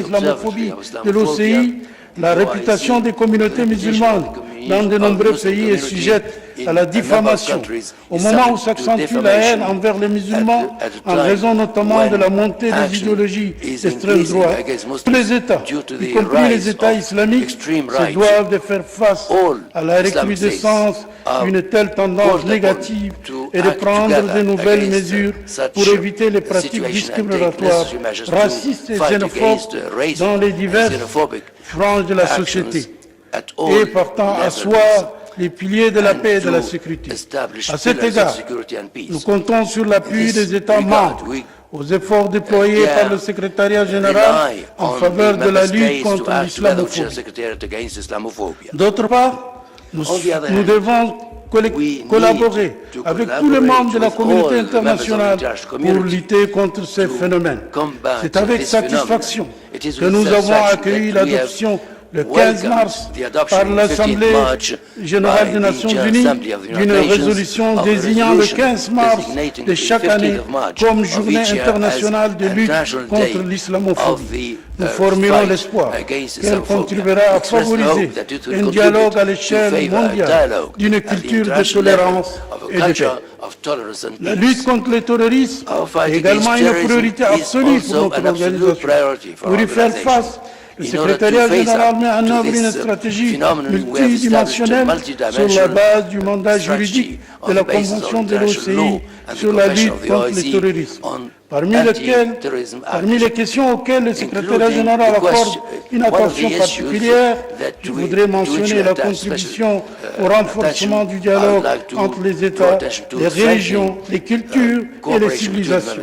l'islamophobie de l'OCI, la réputation des communautés musulmanes dans de nombreux pays est sujette à la diffamation, au moment où s'accentue la haine envers les musulmans, en raison notamment de la montée des idéologies d'extrême droite. Tous les États, y compris les États islamiques, se doivent de faire face à la recrudescence d'une telle tendance négative et de prendre de nouvelles mesures pour éviter les pratiques discriminatoires, racistes et xénophobes dans les diverses franges de la société, et portant à soi les piliers de la paix et de la sécurité. À cet égard, nous comptons sur l'appui des États membres aux efforts déployés par le secrétariat général en faveur de la lutte contre l'islamophobie. D'autre part, nous devons collaborer avec tous les membres de la communauté internationale pour lutter contre ces phénomènes. C'est avec satisfaction que nous avons accueilli l'adoption le 15 mars par l'Assemblée générale des Nations Unies d'une résolution désignant le 15 mars de chaque année comme journée internationale de lutte contre l'islamophobie. Nous formulons l'espoir qu'elle contribuera à favoriser un dialogue à l'échelle mondiale d'une culture de tolérance et de paix. La lutte contre le terrorisme est également une priorité absolue pour notre organisation. Pour y faire face, le secrétariat général met en œuvre une stratégie multidimensionnelle sur la base du mandat juridique de la Convention de l'OCI sur la lutte contre le terrorisme, parmi les questions auxquelles le secrétariat général accorde une attention particulière. Je voudrais mentionner la contribution au renforcement du dialogue entre les États, les religions, les cultures et les civilisations.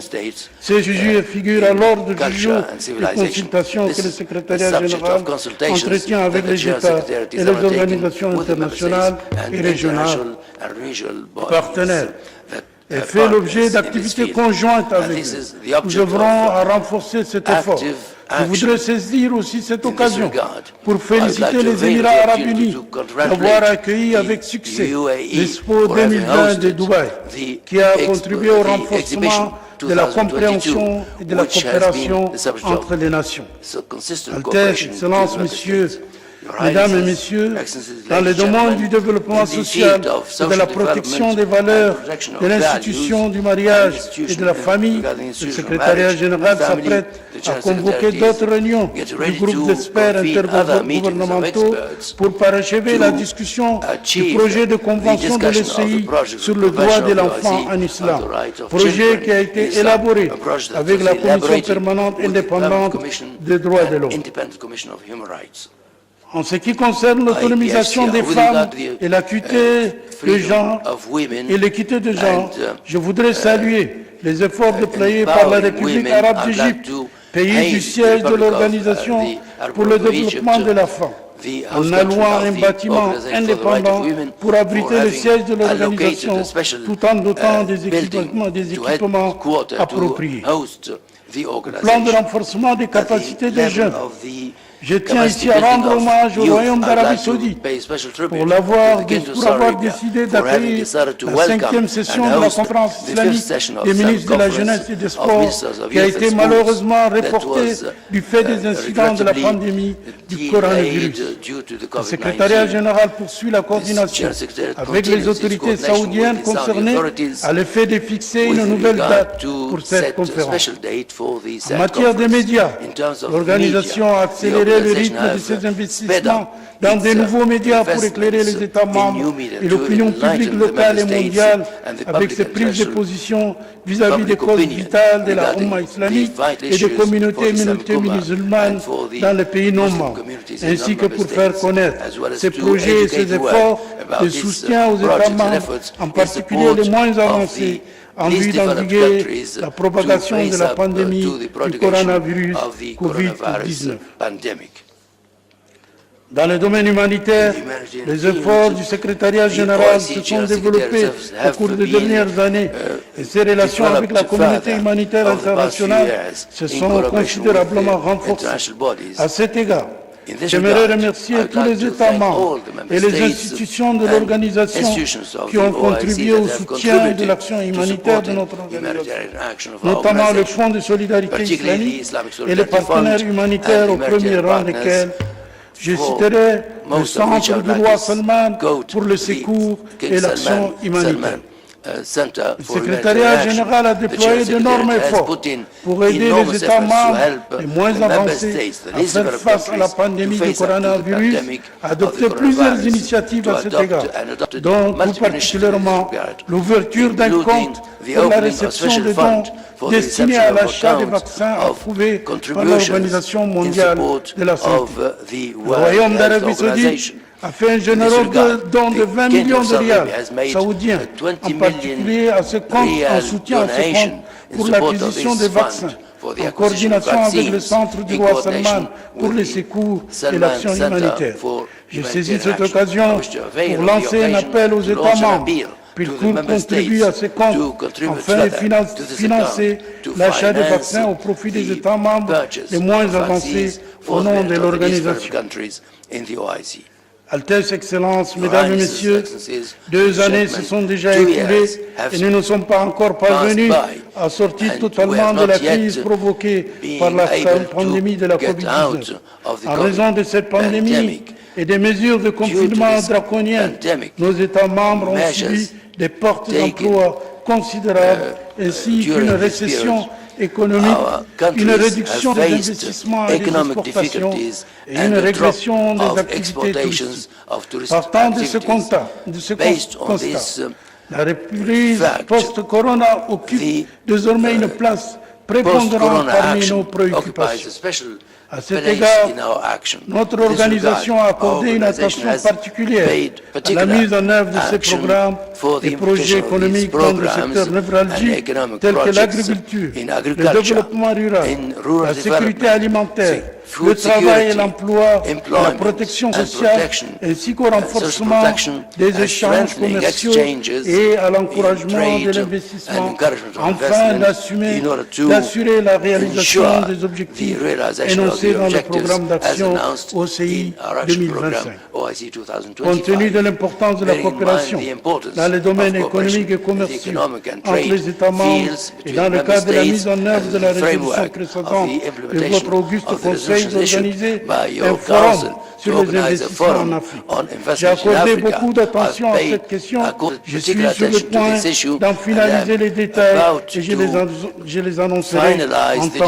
Ces sujets figurent à l'ordre du jour des consultations que le secrétariat général entretient avec les États et les organisations internationales et régionales partenaires, et fait l'objet d'activités conjointes avec eux. Nous devrons renforcer cet effort. Je voudrais saisir aussi cette occasion pour féliciter les Émirats arabes unis d'avoir accueilli avec succès l'Expo 2020 de Dubaï, qui a contribué au renforcement de la compréhension et de la coopération entre les nations. Altesse, Excellences, Messieurs, Mesdames et Messieurs, dans le domaine du développement social et de la protection des valeurs de l'institution du mariage et de la famille, le secrétariat général s'apprête à convoquer d'autres réunions du groupe d'experts intergouvernementaux pour parachever la discussion du projet de convention de l'OCI sur le droit de l'enfant en islam, projet qui a été élaboré avec la Commission permanente indépendante des droits de l'homme. En ce qui concerne l'autonomisation des femmes et l'acuité de genre et l'équité de genre, je voudrais saluer les efforts déployés par la République arabe d'Égypte, pays du siège de l'Organisation pour le développement de la femme, en allouant un bâtiment indépendant pour abriter le siège de l'organisation, tout en dotant des équipements appropriés. Le plan de renforcement des capacités des jeunes. Je tiens ici à rendre hommage au Royaume d'Arabie Saoudite pour avoir décidé d'accueillir la 5e session de la conférence islamique des ministres de la jeunesse et des sports, qui a été malheureusement reportée du fait des incidents de la pandémie du coronavirus. Le secrétariat général poursuit la coordination avec les autorités saoudiennes concernées à l'effet de fixer une nouvelle date pour cette conférence. En matière des médias, l'organisation a accéléré le rythme de ces investissements dans de nouveaux médias pour éclairer les États membres et l'opinion publique locale et mondiale avec ses prises de position vis-à-vis des causes vitales de la Oumma islamique et des communautés musulmanes dans les pays non membres, ainsi que pour faire connaître ces projets et ces efforts de soutien aux États membres, en particulier les moins avancés, en vue d'endiguer la propagation de la pandémie du coronavirus Covid-19. Dans le domaine humanitaire, les efforts du secrétariat général se sont développés au cours des dernières années et ses relations avec la communauté humanitaire internationale se sont considérablement renforcées. À cet égard, J'aimerais remercier tous les États membres et les institutions de l'organisation qui ont contribué au soutien de l'action humanitaire de notre organisation, notamment le Fonds de solidarité islamique et les partenaires humanitaires au premier rang desquels je citerai le Centre du roi Salman pour le secours et l'action humanitaire. Le secrétariat général a déployé d'énormes efforts pour aider les États membres les moins avancés à faire face à la pandémie du coronavirus, à adopter plusieurs initiatives à cet égard, dont tout particulièrement l'ouverture d'un compte pour la réception de dons destinés à l'achat des vaccins approuvés par l'Organisation mondiale de la santé. Le Royaume d'Arabie saoudite a fait un généreux don de 20 millions de rials saoudiens, en particulier à ce compte, en soutien à ce compte pour l'acquisition des vaccins, en coordination avec le Centre du roi Salman pour les secours et l'action humanitaire. J'ai saisi cette occasion pour lancer un appel aux États membres pour contribuer à ce compte afin de financer l'achat des vaccins au profit des États membres les moins avancés au nom de l'organisation. Altesse, Excellences, Mesdames et Messieurs, 2 années se sont déjà écoulées et nous ne sommes pas encore parvenus à sortir totalement de la crise provoquée par la pandémie de la Covid-19. En raison de cette pandémie et des mesures de confinement draconiennes, nos États membres ont subi des pertes d'emplois considérables ainsi qu'une récession économique, une réduction des investissements et des exportations et une régression des activités touristiques. Partant de ce constat, la reprise post-corona occupe désormais une place prépondérante parmi nos préoccupations. À cet égard, notre organisation a accordé une attention particulière à la mise en œuvre de ces programmes et projets économiques dans le secteur névralgique tels que l'agriculture, le développement rural, la sécurité alimentaire, le travail et l'emploi, la protection sociale, ainsi qu'au renforcement des échanges commerciaux et à l'encouragement de l'investissement, afin d'assurer la réalisation des objectifs énoncés dans le programme d'action OCI 2025. Compte tenu de l'importance de la coopération dans les domaines économiques et commerciaux entre les États membres et dans le cadre de la mise en œuvre de la résolution précédente de votre auguste Conseil d'organiser un forum sur les investissements en Afrique. J'ai accordé beaucoup d'attention à cette question. Je suis sur le point d'en finaliser les détails et je les annoncerai en temps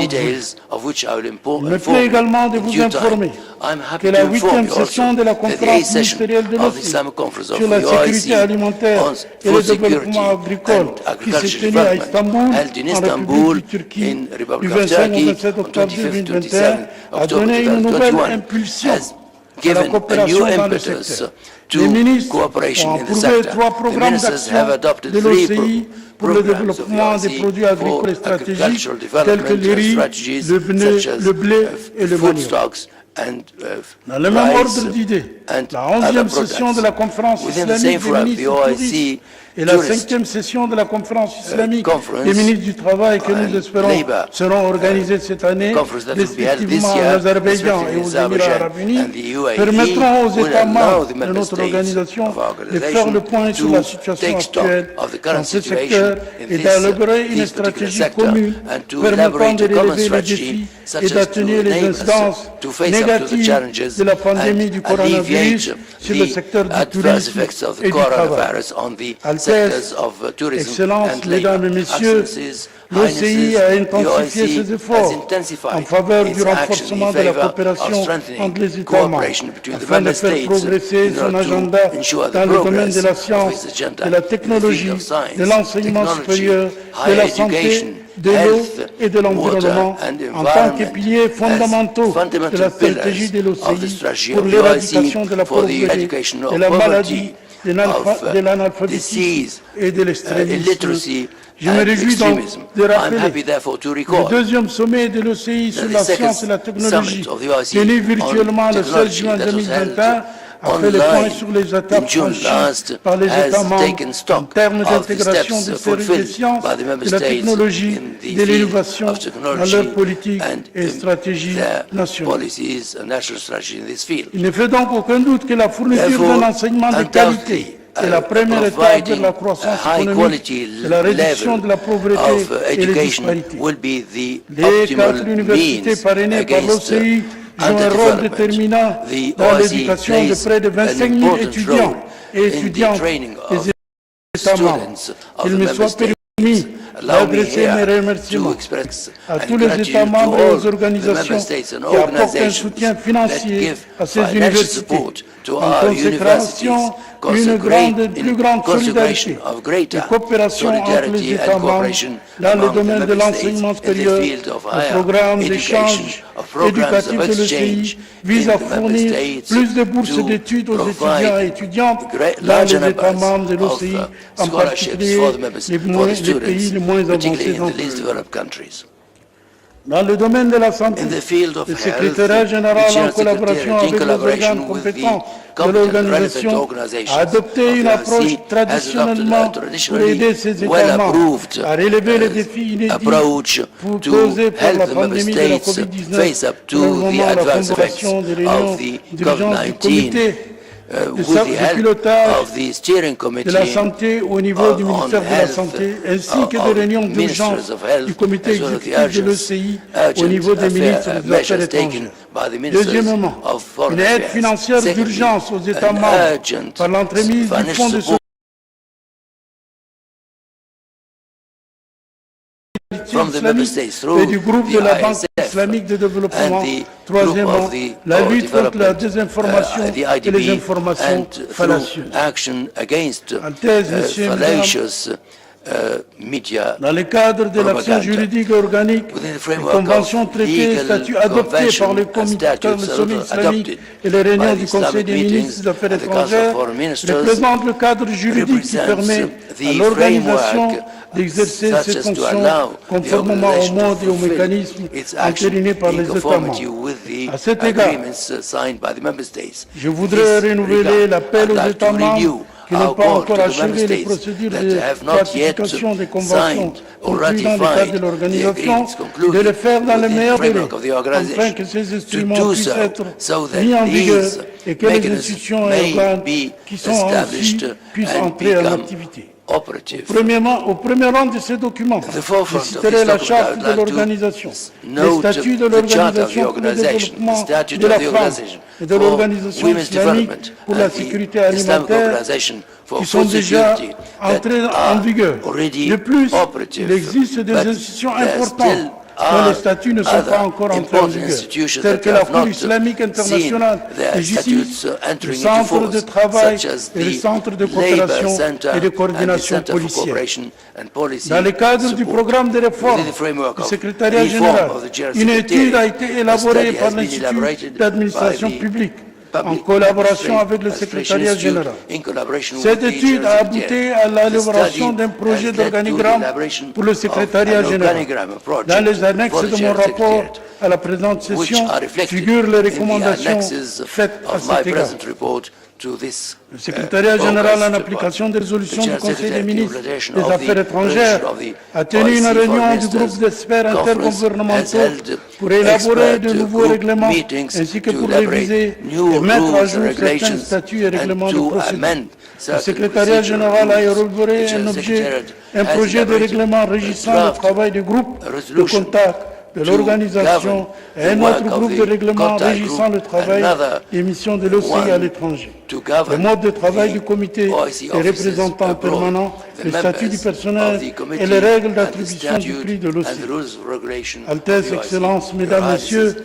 voulu. Il me plaît également de vous informer que la 8e session de la conférence ministérielle de l'OIC sur la sécurité alimentaire et le développement agricole qui s'est tenue à Istanbul, en République de Turquie, du 25 au 27 octobre 2021, a donné une nouvelle impulsion à la coopération dans le secteur. Les ministres ont approuvé 3 programmes d'action de l'OCI pour le développement des produits agricoles et stratégiques tels que le riz, le blé et le manioc. Dans le même ordre d'idées, la 11e session de la conférence islamique des ministres du tourisme et la 5e session de la conférence islamique des ministres du Travail que nous espérons seront organisées cette année, respectivement en Azerbaïdjan et aux Émirats arabes unis, permettront aux États membres de notre organisation de faire le point sur la situation actuelle dans ce secteur et d'élaborer une stratégie commune permettant de relever les défis et d'atténuer les incidences négatives de la pandémie du coronavirus sur le secteur du tourisme et du travail. Altesse, Excellences, Mesdames et Messieurs, l'OCI a intensifié ses efforts en faveur du renforcement de la coopération entre les États membres, afin de faire progresser son agenda dans le domaine de la science, de la technologie, de l'enseignement supérieur, de la santé, de l'eau et de l'environnement en tant que piliers fondamentaux de la stratégie de l'OCI pour l'éradication de la pauvreté, de la maladie, de l'analphabétisme et de l'extrémisme. Je me réjouis donc de rappeler le 2e sommet de l'OCI sur la science et la technologie, tenu virtuellement le 16 juin 2021, a fait le point online sur les in étapes June franchies last par les États has membres taken en stock termes of the d'intégration steps des sciences, fulfilled by the member de la states technologie, in the de field l'innovation of dans technology leur politique and et stratégie their nationale. policies and national strategy in this field. Il ne fait donc aucun doute que la fourniture Therefore, d'un enseignement de qualité est la première étape vers la croissance économique et la réduction de la pauvreté et les disparités. Will be the Les 4 optimal universités means parrainées par against l'OCI jouent un rôle déterminant the dans OIC l'éducation de plays près de an 25 000 important étudiants role et in the étudiantes training des of États membres. students of Qu'il the me member soit states. permis Allow me d'adresser mes here to remerciements express à and tous les gratitude États to membres et all aux the member organisations states and qui apportent un organizations soutien that financier give à ces financial universités. support to En our consécration, une plus grande solidarité et coopération entre les États membres dans le domaine de l'enseignement supérieur. Le programme d'échange éducatif de l'OCI vise à fournir plus de bourses d'études aux étudiants et étudiantes dans les États membres de l'OCI, en particulier les pays les moins avancés d'entre eux. Dans le domaine de la santé, le secrétariat général, en collaboration avec les organes compétents de l'organisation, a adopté une approche traditionnellement pour aider ces États membres à relever les défis inédits posés par la pandémie de la COVID-19, pour le moment la convocation des réunions d'urgence du comité de pilotage de la santé au niveau du ministère de la Santé, ainsi que des réunions d'urgence du comité exécutif de l'OCI au niveau des ministres des Affaires étrangères. Deuxièmement, une aide financière d'urgence aux États membres par l'entremise du fonds de et du groupe de la Banque islamique de développement. Troisièmement, la lutte contre la désinformation et les informations fallacieuses. Altesse, Mesdames, dans le cadre de l'action juridique organique, les conventions traitées et statuts adoptés par le sommet islamique et les réunions du Conseil des ministres des Affaires étrangères représentent le cadre juridique qui permet à l'organisation d'exercer ses fonctions conformément au mode et aux mécanismes entérinés par les États membres. À cet égard, je voudrais renouveler l'appel aux États membres qui n'ont pas encore achevé les procédures de ratification des conventions conclues dans le cadre de l'organisation, de le faire dans le meilleur délai, afin que ces instruments puissent être mis en vigueur et que les institutions et organes qui sont ainsi puissent entrer en activité. Au premier rang de ces documents, je citerai la charte de l'organisation, les statuts de l'organisation pour le développement de la femme et de l'organisation islamique pour la sécurité alimentaire, qui sont déjà entrés en vigueur. De plus, il existe des institutions importantes dont les statuts ne sont pas encore entrés en vigueur, tels que la Cour islamique internationale de justice, le centre de travail et le centre de coopération et de coordination policière. Dans le cadre du programme de réforme du secrétariat général, une étude a été élaborée par l'Institut d'administration publique en collaboration avec le secrétariat général. Cette étude a abouti à l'élaboration d'un projet d'organigramme pour le secrétariat général. Dans les annexes de mon rapport à la présente session figurent les recommandations faites à cet égard. Le secrétariat général, en application des résolutions du Conseil des ministres des Affaires étrangères, a tenu une réunion du groupe d'experts intergouvernementaux pour élaborer de nouveaux règlements ainsi que pour réviser et mettre à jour certains statuts et règlements de procédure. Le secrétariat général a élaboré un projet de règlement régissant le travail du groupe de contact de l'organisation et un autre groupe de règlement régissant le travail et missions de l'OCI à l'étranger. Le mode de travail du comité des représentants permanents, le statut du personnel et les règles d'attribution du prix de l'OCI. Altesse, Excellences, Mesdames, Messieurs,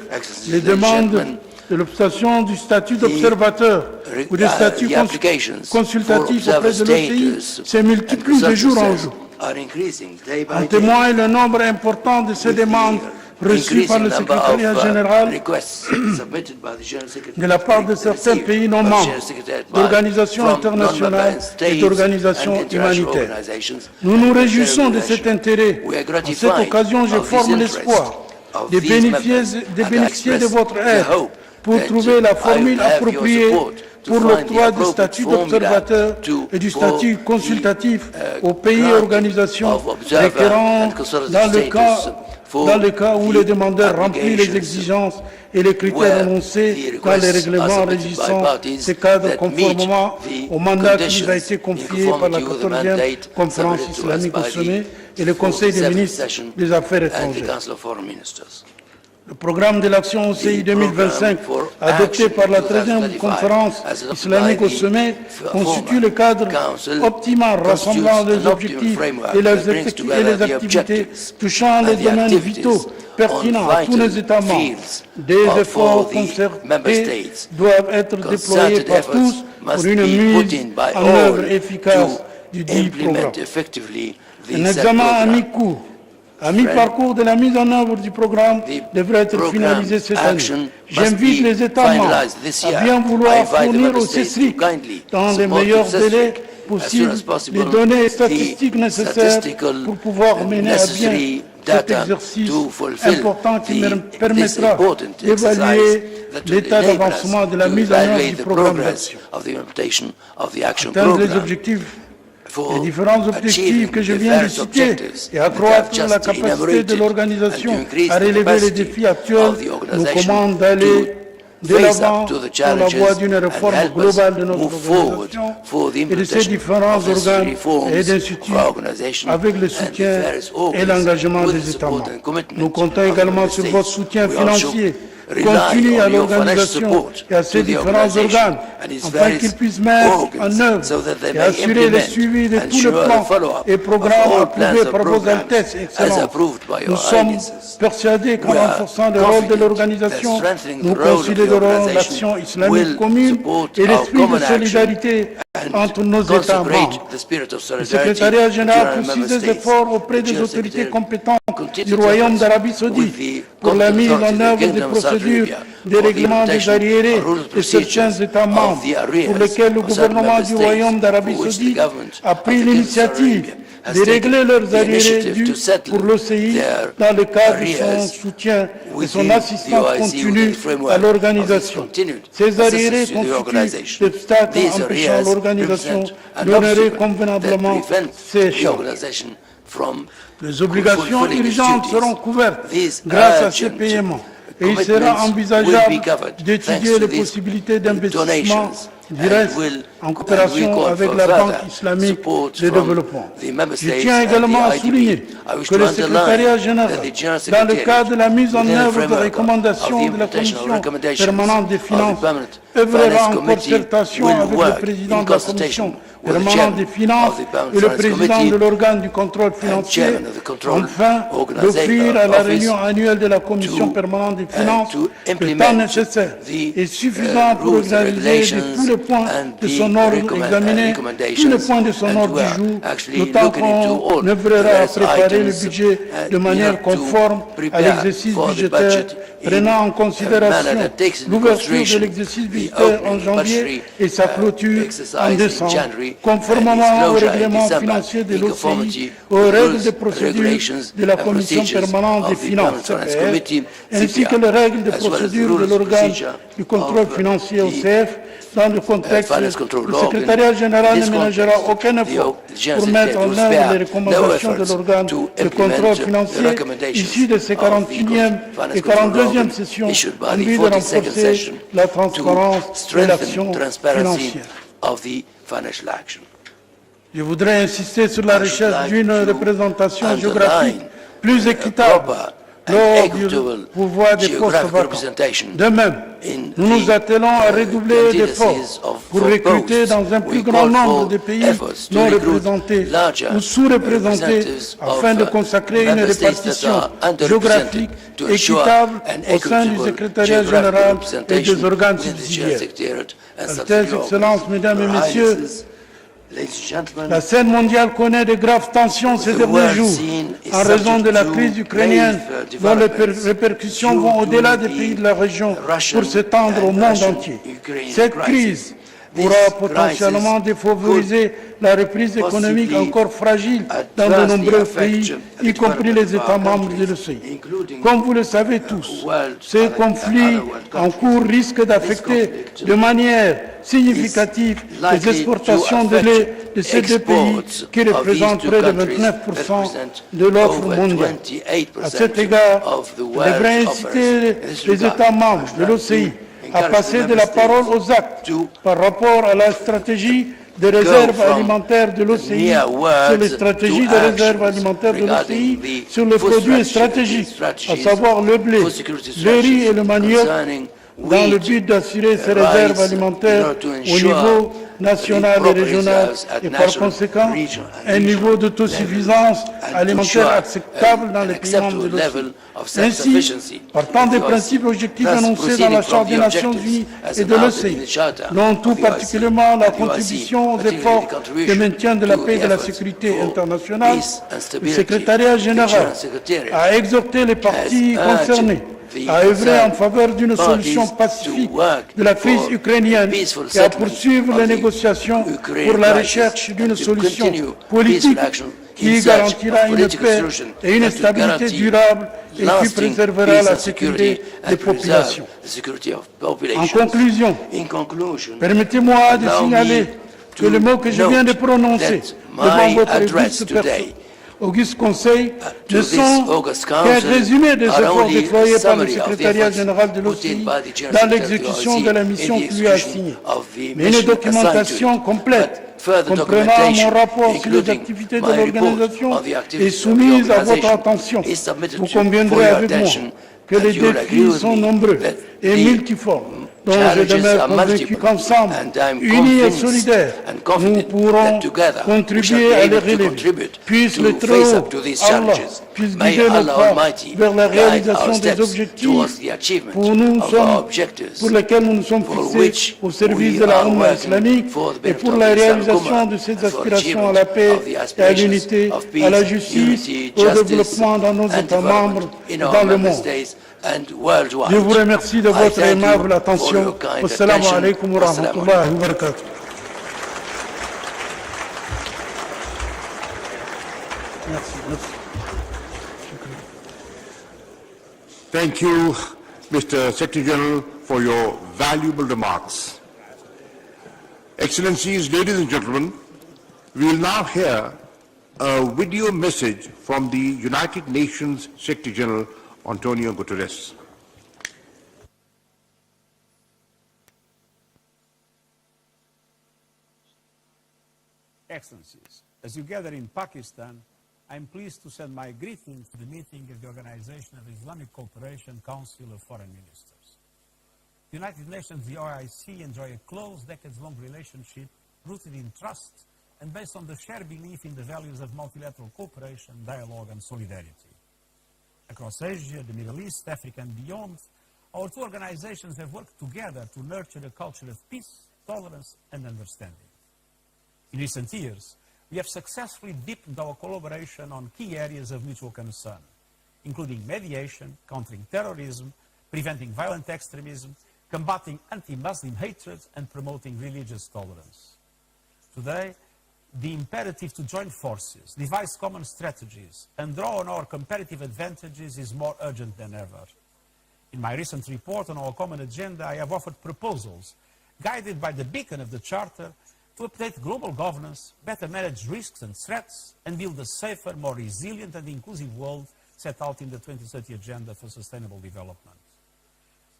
les demandes de l'obtention du statut d'observateur ou des statuts consultatifs auprès de l'OCI se multiplient de jour en jour. En témoigne le nombre important de ces demandes reçues par le secrétariat général de la part de certains pays non membres, d'organisations internationales et d'organisations humanitaires. Nous nous réjouissons de cet intérêt. À cette occasion, je forme l'espoir de bénéficier de votre aide pour trouver la formule appropriée pour l'octroi du statut d'observateur et du statut consultatif aux pays et organisations requérant dans le cas où le demandeur remplit les exigences et les critères énoncés dans les règlements régissant ces cadres conformément au mandat qui nous a été confié par la 14e conférence islamique au sommet et le Conseil des ministres des Affaires étrangères. Le programme de l'action OCI 2025, adopté par la 13e conférence islamique au sommet, constitue le cadre optimal rassemblant les objectifs et les activités touchant les domaines vitaux pertinents à tous les États membres. Des efforts concertés doivent être déployés par tous pour une mise en œuvre efficace du dit programme. Un examen à mi-parcours de la mise en œuvre du programme devrait être finalisé cette année. J'invite les États membres à bien vouloir fournir au CESRIC, dans les meilleurs délais possibles, les données statistiques nécessaires pour pouvoir mener à bien cet exercice important qui permettra d'évaluer l'état d'avancement de la mise en œuvre du programme d'action. Atteindre les objectifs les différents objectifs que je viens de citer et accroître la capacité de l'organisation à relever les défis actuels nous commande d'aller de l'avant dans la voie d'une réforme globale de notre organisation et de ses différents organes et d'instituts avec le soutien et l'engagement des États membres. Nous comptons également sur votre soutien financier continue à l'organisation et à ses différents organes, afin qu'ils puissent mettre en œuvre et assurer le suivi de tous les plans et programmes approuvés par vos Altesses Excellences. Nous sommes persuadés qu'en renforçant le rôle de l'organisation, nous considérerons l'action islamique commune et l'esprit de solidarité entre nos États membres. Le secrétariat général poursuit des efforts auprès des autorités compétentes du Royaume d'Arabie Saoudite pour la mise en œuvre des procédures des règlements des arriérés de certains États membres pour lesquels le gouvernement du Royaume d'Arabie Saoudite a pris l'initiative de régler leurs arriérés dus pour l'OCI dans le cadre de son soutien et son assistance continue à l'organisation. Ces arriérés constituent l'obstacle empêchant l'organisation d'honorer convenablement ses échéances. Les obligations urgentes seront couvertes grâce à ces paiements et il sera envisageable d'étudier les possibilités d'investissement direct en coopération avec la Banque islamique de développement. Je tiens également à souligner que le secrétariat général, dans le cadre de la mise en œuvre des recommandations de la Commission permanente des finances, œuvrera en concertation avec le président de la Commission permanente des finances et le président de l'organe du contrôle financier, afin d'offrir à la réunion annuelle de la Commission permanente des finances le temps nécessaire et suffisant pour examiner tous les points de son ordre, examiner tous les points de son ordre du jour, d'autant qu'on œuvrera à préparer le budget de manière conforme à l'exercice budgétaire, prenant en considération l'ouverture de l'exercice budgétaire en janvier et sa clôture en décembre, conformément au règlement financier de l'OCI, aux règles de procédure de la Commission permanente des finances, ainsi que les règles de procédure de l'organe du contrôle financier OCF. Dans le contexte, le secrétariat général ne ménagera aucun effort pour mettre en œuvre les recommandations de l'organe de contrôle financier issues de ces 41e et 42e sessions en vue de renforcer la transparence et l'action financière. Je voudrais insister sur la recherche d'une représentation géographique plus équitable lors du pouvoir des postes vacants. De même, nous nous attelons à redoubler d'efforts pour recruter dans un plus grand nombre de pays non représentés ou sous-représentés afin de consacrer une répartition géographique équitable au sein du secrétariat général et des organes subsidiaires. Altesses Excellences, Mesdames et Messieurs, la scène mondiale connaît de graves tensions ces derniers jours en raison de la crise ukrainienne dont les répercussions vont au-delà des pays de la région pour s'étendre au monde entier. Cette crise pourra potentiellement défavoriser la reprise économique encore fragile dans de nombreux pays, y compris les États membres de l'OCI. Comme vous le savez tous, ce conflit en cours risque d'affecter de manière significative les exportations de lait de ces deux pays qui représentent près de 29% de l'offre mondiale. À cet égard, je devrais inciter les États membres de l'OCI à passer de la parole aux actes par rapport à la stratégie de réserve alimentaire de l'OCI sur les stratégies de réserve alimentaire de l'OCI sur les produits stratégiques, à savoir le blé, le riz et le manioc, dans le but d'assurer ces réserves alimentaires au niveau national et régional et par conséquent un niveau d'autosuffisance alimentaire acceptable dans les pays membres de l'OCI. Ainsi, partant des principes objectifs annoncés dans la Charte des Nations Unies et de l'OCI, dont tout particulièrement la contribution aux efforts de maintien de la paix et de la sécurité internationale, le secrétariat général a exhorté les parties concernées à œuvrer en faveur d'une solution pacifique de la crise ukrainienne et à poursuivre les négociations pour la recherche d'une solution politique qui garantira une paix et une stabilité durable et qui préservera la sécurité des populations. En conclusion, permettez-moi de signaler que les mots que je viens de prononcer devant votre auguste Conseil ne sont qu'un résumé des efforts déployés par le secrétariat général de l'OCI dans l'exécution de la mission qui lui a assignée. Mais une documentation complète comprenant mon rapport sur les activités de l'organisation est soumise à votre attention. Vous conviendrez avec moi que les défis sont nombreux et multiformes, dont je demeure convaincu qu'ensemble, unis et solidaires, nous pourrons contribuer à les relever. Puisse le Très-Haut, Allah, puisse guider nos pas vers la réalisation des objectifs pour lesquels nous nous sommes fixés au service de la Oumma islamique et pour la réalisation de ces aspirations à la paix et à l'unité, à la justice, au développement dans nos États membres et dans le monde. Je vous remercie de votre aimable attention. Wassalamu alaikum wa rahmatullahi wa barakatuh. Thank you, Mr. Secretary General, for your valuable remarks. Excellencies, ladies and gentlemen, we will now hear a video message from the United Nations Secretary General, Antonio Guterres. Excellencies, as you gather in Pakistan, I am pleased to send my greetings to the meeting of the Organization of Islamic Cooperation Council of Foreign Ministers. The United Nations, the OIC, enjoy a close, decades-long relationship rooted in trust and based on the shared belief in the values of multilateral cooperation, dialogue, and solidarity. Across Asia, the Middle East, Africa, and beyond, our two organizations have worked together to nurture a culture of peace, tolerance, and understanding. In recent years, we have successfully deepened our collaboration on key areas of mutual concern, including mediation, countering terrorism, preventing violent extremism, combating anti-Muslim hatred, and promoting religious tolerance. Today, the imperative to join forces, devise common strategies, and draw on our competitive advantages is more urgent than ever. In my recent report on our common agenda, I have offered proposals guided by the beacon of the Charter to update global governance, better manage risks and threats, and build a safer, more resilient and inclusive world set out in the 2030 Agenda for Sustainable Development.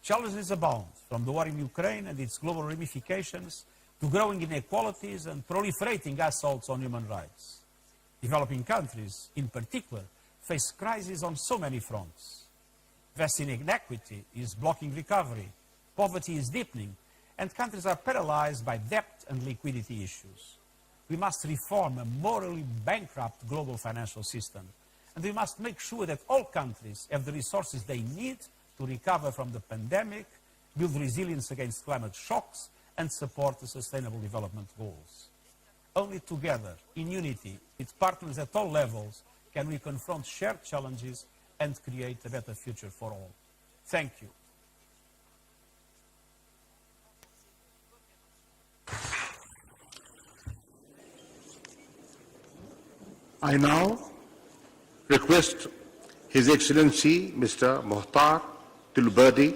Challenges abound, from the war in Ukraine and its global ramifications to growing inequalities and proliferating assaults on human rights. Developing countries, in particular, face crises on so many fronts. Vast inequity is blocking recovery, poverty is deepening, and countries are paralyzed by debt and liquidity issues. We must reform a morally bankrupt global financial system, and we must make sure that all countries have the resources they need to recover from the pandemic, build resilience against climate shocks, and support the Sustainable Development Goals. Only together, in unity, with partners at all levels, can we confront shared challenges and create a better future for all. Thank you. I now request His Excellency Mr. Muhtar Tilberdi,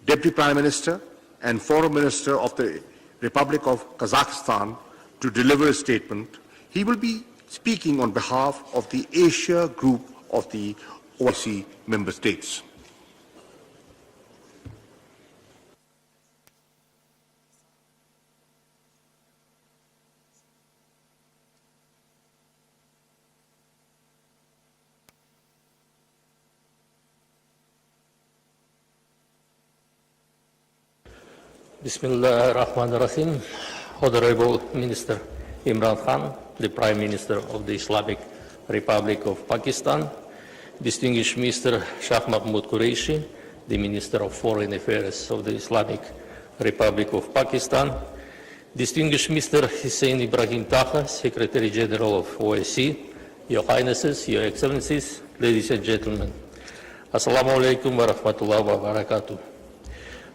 Deputy Prime Minister and Foreign Minister of the Republic of Kazakhstan, to deliver a statement. He will be speaking on behalf of the Asia Group of the OIC member states. Bismillah ar-Rahman ar-Rahim. Honorable Minister Imran Khan, the Prime Minister of the Islamic Republic of Pakistan, distinguished Mr. Shah Mahmood Qureshi, the Minister of Foreign Affairs of the Islamic Republic of Pakistan, distinguished Mr. Hussein Ibrahim Taha, Secretary General of OIC, Your Highnesses, Your Excellencies, ladies and gentlemen. Assalamu alaikum wa rahmatullahi wa barakatuh.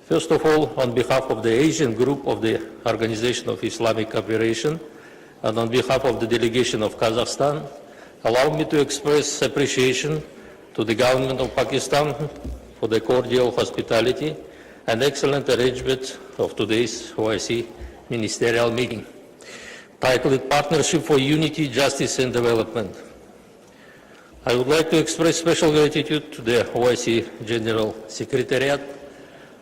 First of all, on behalf of the Asian Group of the Organization of Islamic Cooperation and on behalf of the delegation of Kazakhstan, allow me to express appreciation to the government of Pakistan for the cordial hospitality and excellent arrangement of today's OIC ministerial meeting, titled Partnership for Unity, Justice and Development. I would like to express special gratitude to the OIC General Secretariat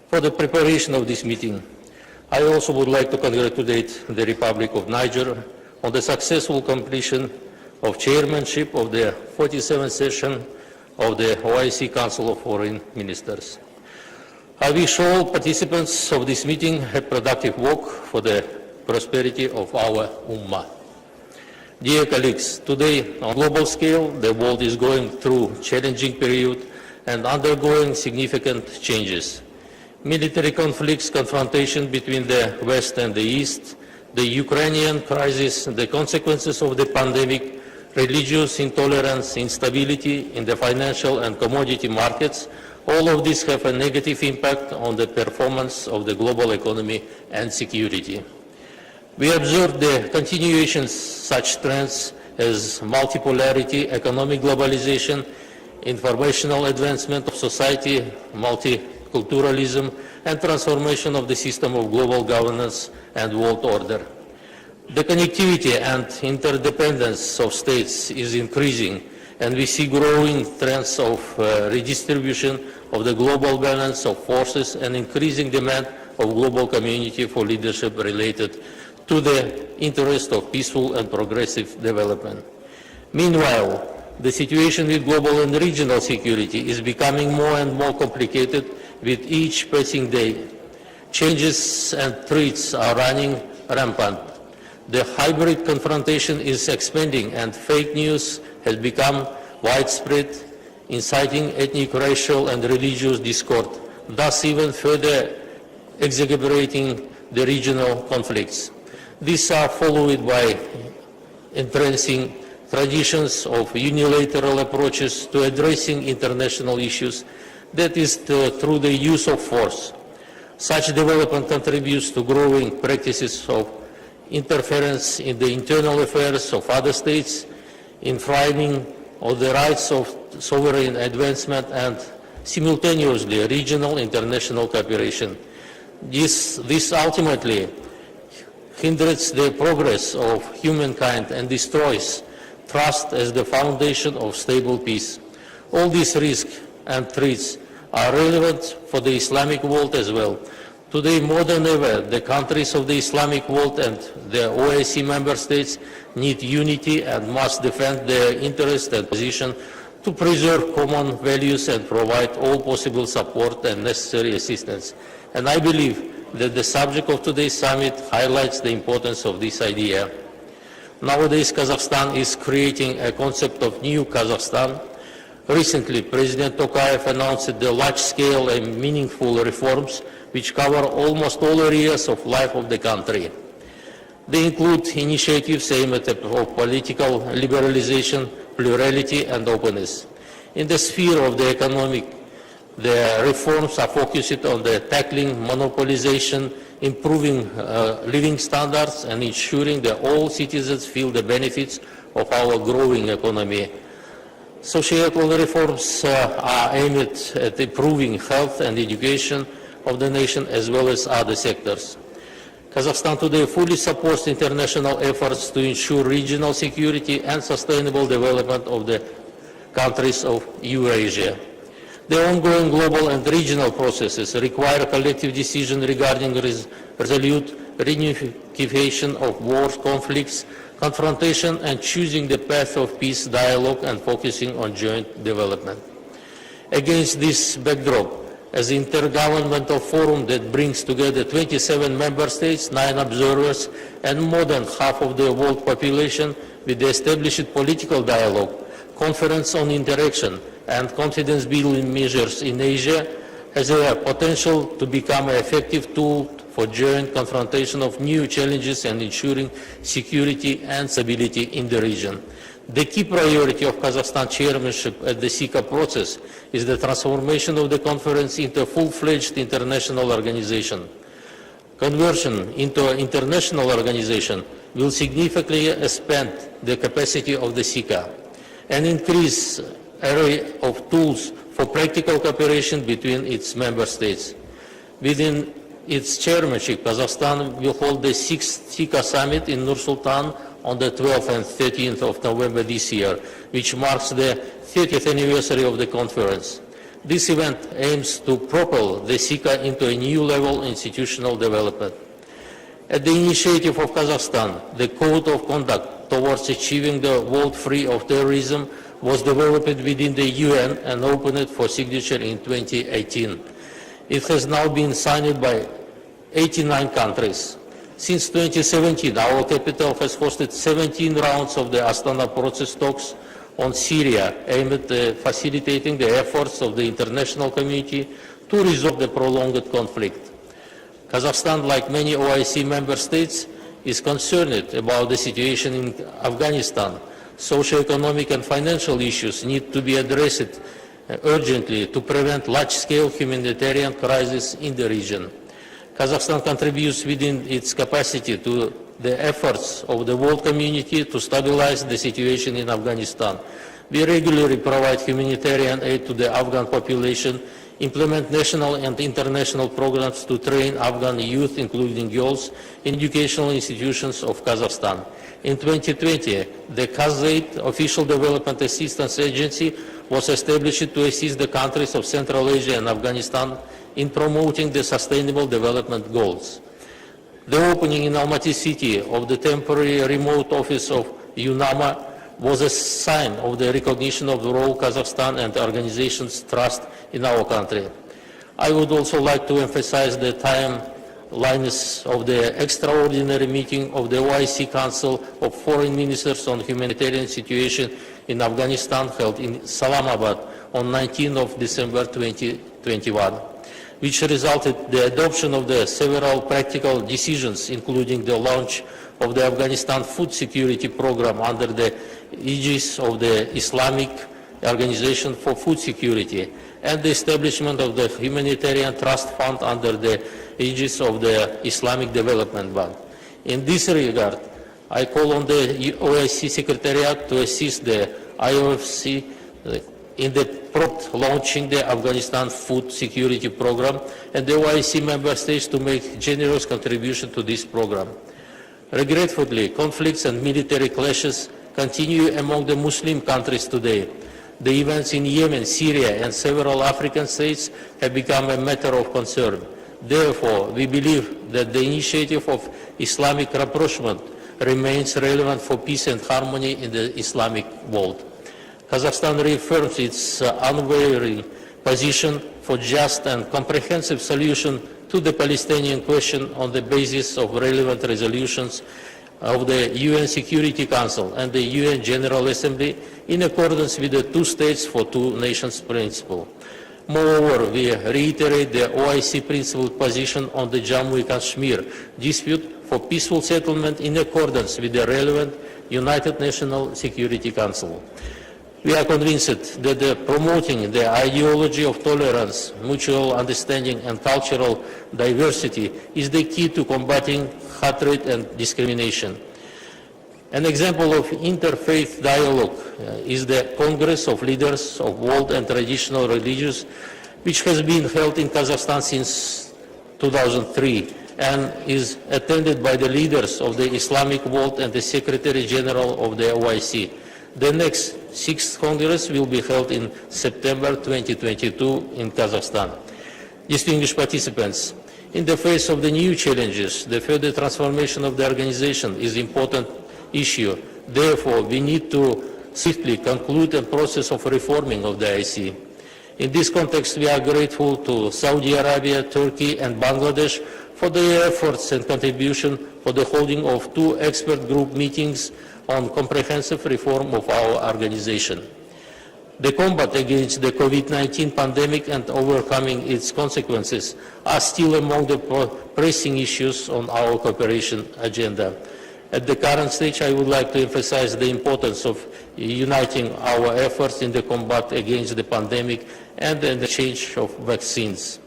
for the preparation of this meeting. I also would like to congratulate the Republic of Niger on the successful completion of chairmanship of the 47th session of the OIC Council of Foreign Ministers. I wish all participants of this meeting a productive work for the prosperity of our Ummah. Dear colleagues, today on a global scale, the world is going through a challenging period and undergoing significant changes. Military conflicts, confrontation between the West and the East, the Ukrainian crisis, the consequences of the pandemic, religious intolerance, instability in the financial and commodity markets, all of these have a negative impact on the performance of the global economy and security. We observe the continuation of such trends as multipolarity, economic globalization, informational advancement of society, multiculturalism, and transformation of the system of global governance and world order. The connectivity and interdependence of states is increasing, and we see growing trends of redistribution of the global balance of forces and increasing demand of global community for leadership related to the interest of peaceful and progressive development. Meanwhile, the situation with global and regional security is becoming more and more complicated with each passing day. Changes and threats are running rampant. The hybrid confrontation is expanding and fake news has become widespread, inciting ethnic, racial and religious discord, thus even further exacerbating the regional conflicts. These are followed by entrenching traditions of unilateral approaches to addressing international issues, that is through the use of force. Such development contributes to growing practices of interference in the internal affairs of other states, infringing of the rights of sovereign advancement and simultaneously regional international cooperation. This ultimately hinders the progress of humankind and destroys trust as the foundation of stable peace. All these risks and threats are relevant for the Islamic world as well. Today, more than ever, the countries of the Islamic world and the OIC member states need unity and must defend their interest and position to preserve common values and provide all possible support and necessary assistance. And I believe that the subject of today's summit highlights the importance of this idea. Nowadays, Kazakhstan is creating a concept of new Kazakhstan. Recently, President Tokayev announced the large-scale and meaningful reforms which cover almost all areas of life of the country. They include initiatives aimed at political liberalization, plurality and openness. In the sphere of the economic, the reforms are focused on the tackling monopolization, improving living standards and ensuring that all citizens feel the benefits of our growing economy. Societal reforms are aimed at improving health and education of the nation as well as other sectors. Kazakhstan today fully supports international efforts to ensure regional security and sustainable development of the countries of Eurasia. The ongoing global and regional processes require collective decision regarding resolute reunification of wars, conflicts, confrontation, and choosing the path of peace, dialogue, and focusing on joint development. Against this backdrop, as an intergovernmental forum that brings together 27 member states, 9 observers, and more than half of the world population with the established political dialogue, Conference on Interaction and confidence-building measures in Asia has a potential to become an effective tool for joint confrontation of new challenges and ensuring security and stability in the region. The key priority of Kazakhstan chairmanship at the SICA process is the transformation of the conference into a full-fledged international organization. Conversion into an international organization will significantly expand the capacity of the SICA and increase array of tools for practical cooperation between its member states. Within its chairmanship, Kazakhstan will hold the 6th SICA summit in Nur-Sultan on the 12th and 13th of November this year, which marks the 30th anniversary of the conference. This event aims to propel the SICA into a new level of institutional development. At the initiative of Kazakhstan, the Code of Conduct towards achieving the world free of terrorism was developed within the UN and opened for signature in 2018. It has now been signed by 89 countries. Since 2017, our capital has hosted 17 rounds of the Astana process talks on Syria, aimed at facilitating the efforts of the international community to resolve the prolonged conflict. Kazakhstan, like many OIC member states, is concerned about the situation in Afghanistan. Socio-economic and financial issues need to be addressed urgently to prevent large-scale humanitarian crisis in the region. Kazakhstan contributes within its capacity to the efforts of the world community to stabilize the situation in Afghanistan. We regularly provide humanitarian aid to the Afghan population, implement national and international programs to train Afghan youth, including girls, in educational institutions of Kazakhstan. In 2020, the Kazakh Official Development Assistance Agency was established to assist the countries of Central Asia and Afghanistan in promoting the Sustainable Development Goals. The opening in Almaty city of the temporary remote office of UNAMA was a sign of the recognition of the role Kazakhstan and the organization's trust in our country. I would also like to emphasize the timeliness of the extraordinary meeting of the OIC Council of Foreign Ministers on Humanitarian Situation in Afghanistan held in Islamabad on 19th of December 2021, which resulted in the adoption of the several practical decisions, including the launch of the Afghanistan Food Security Program under the aegis of the Islamic Organization for Food Security, and the establishment of the Humanitarian Trust Fund under the aegis of the Islamic Development Bank. In this regard, I call on the OIC Secretariat to assist the IOFC in the prompt launching the Afghanistan Food Security Program and the OIC member states to make generous contribution to this program. Regretfully, conflicts and military clashes continue among the Muslim countries today. The events in Yemen, Syria, and several African states have become a matter of concern. Therefore, we believe that the initiative of Islamic rapprochement remains relevant for peace and harmony in the Islamic world. Kazakhstan reaffirms its unwavering position for just and comprehensive solution to the Palestinian question on the basis of relevant resolutions of the UN Security Council and the UN General Assembly in accordance with the two states for two nations principle. Moreover, we reiterate the OIC principled position on the Jammu and Kashmir dispute for peaceful settlement in accordance with the relevant United Nations Security Council. We are convinced that promoting the ideology of tolerance, mutual understanding, and cultural diversity is the key to combating hatred and discrimination. An example of interfaith dialogue is the Congress of Leaders of World and Traditional Religions, which has been held in Kazakhstan since 2003 and is attended by the leaders of the Islamic world and the Secretary General of the OIC. The next 6th Congress will be held in September 2022 in Kazakhstan. Distinguished participants, in the face of the new challenges, the further transformation of the organization is an important issue. Therefore, we need to swiftly conclude the process of reforming of the OIC. In this context, we are grateful to Saudi Arabia, Turkey, and Bangladesh for their efforts and contribution for the holding of 2 expert group meetings on comprehensive reform of our organization. The combat against the COVID-19 pandemic and overcoming its consequences are still among the pressing issues on our cooperation agenda. At the current stage, I would like to emphasize the importance of uniting our efforts in the combat against the pandemic and the exchange of vaccines.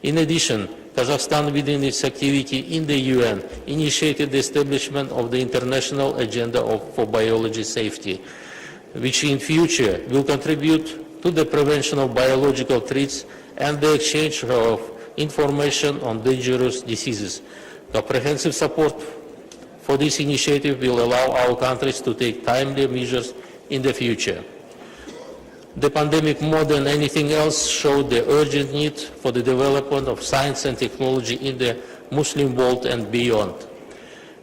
In addition, Kazakhstan, within its activity in the UN, initiated the establishment of the International Agenda for Biology Safety, which in future will contribute to the prevention of biological threats and the exchange of information on dangerous diseases. Comprehensive support for this initiative will allow our countries to take timely measures in the future. The pandemic, more than anything else, showed the urgent need for the development of science and technology in the Muslim world and beyond.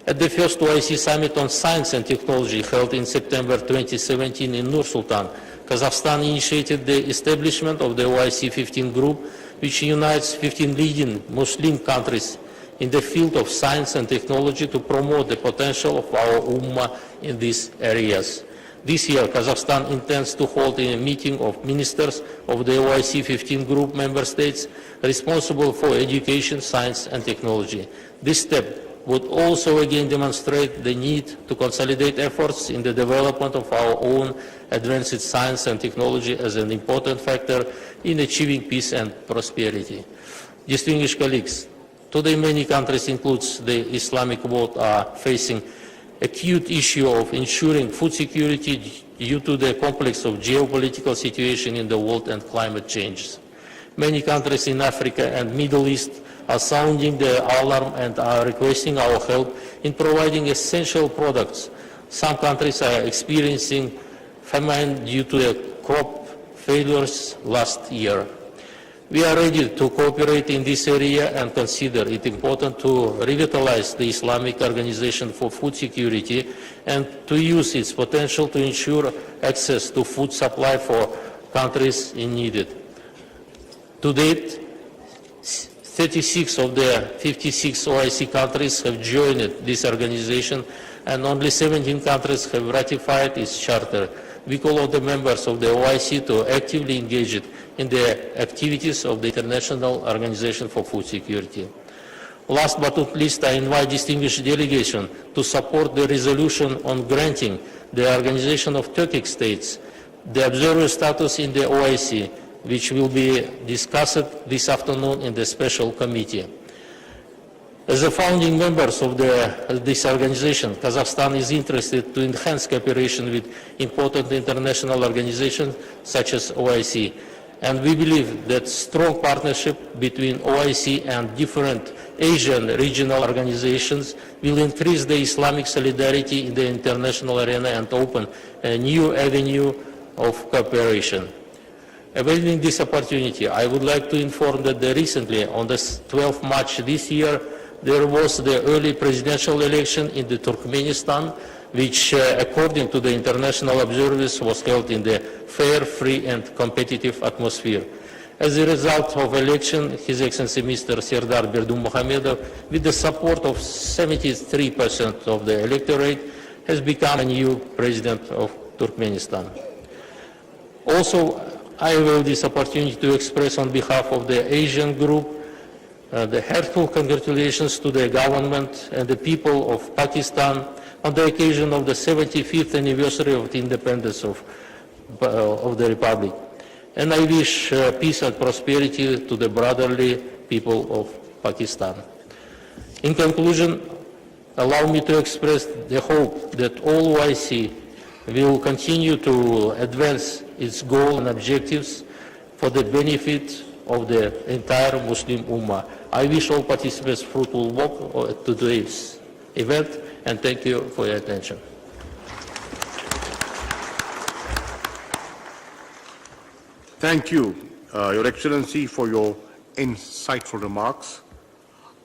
At the first OIC Summit on Science and Technology held in September 2017 in Nur-Sultan, Kazakhstan initiated the establishment of the OIC 15 group, which unites 15 leading Muslim countries in the field of science and technology to promote the potential of our Ummah in these areas. This year, Kazakhstan intends to hold a meeting of ministers of the OIC 15 group member states responsible for education, science and technology. This step would also again demonstrate the need to consolidate efforts in the development of our own advanced science and technology as an important factor in achieving peace and prosperity. Distinguished colleagues, today many countries, including the Islamic world, are facing acute issue of ensuring food security due to the complex of geopolitical situation in the world and climate change. Many countries in Africa and Middle East are sounding the alarm and are requesting our help in providing essential products. Some countries are experiencing famine due to the crop failures last year. We are ready to cooperate in this area and consider it important to revitalize the Islamic Organization for Food Security and to use its potential to ensure access to food supply for countries in need. To date, 36 of the 56 OIC countries have joined this organization and only 17 countries have ratified its charter. We call on the members of the OIC to actively engage in the activities of the International Organization for Food Security. Last but not least, I invite distinguished delegation to support the resolution on granting the Organization of Turkic States the observer status in the OIC, which will be discussed this afternoon in the special committee. As a founding members of this organization, Kazakhstan is interested to enhance cooperation with important international organizations such as OIC. And we believe that strong partnership between OIC and different Asian regional organizations will increase the Islamic solidarity in the international arena and open a new avenue of cooperation. Availing this opportunity, I would like to inform that recently, on the 12th March this year, there was the early presidential election in the Turkmenistan, which, according to the international observers, was held in the fair, free and competitive atmosphere. As a result of election, His Excellency Mr. Serdar Berdimuhamedov, with the support of 73% of the electorate, has become a new president of Turkmenistan. Also, I avail this opportunity to express on behalf of the Asian group the heartfelt congratulations to the government and the people of Pakistan on the occasion of the 75th anniversary of the independence of the Republic. And I wish peace and prosperity to the brotherly people of Pakistan. In conclusion, allow me to express the hope that all OIC will continue to advance its goals and objectives for the benefit of the entire Muslim Ummah. I wish all participants fruitful work at today's event, and thank you for your attention. Thank you, Your Excellency, for your insightful remarks.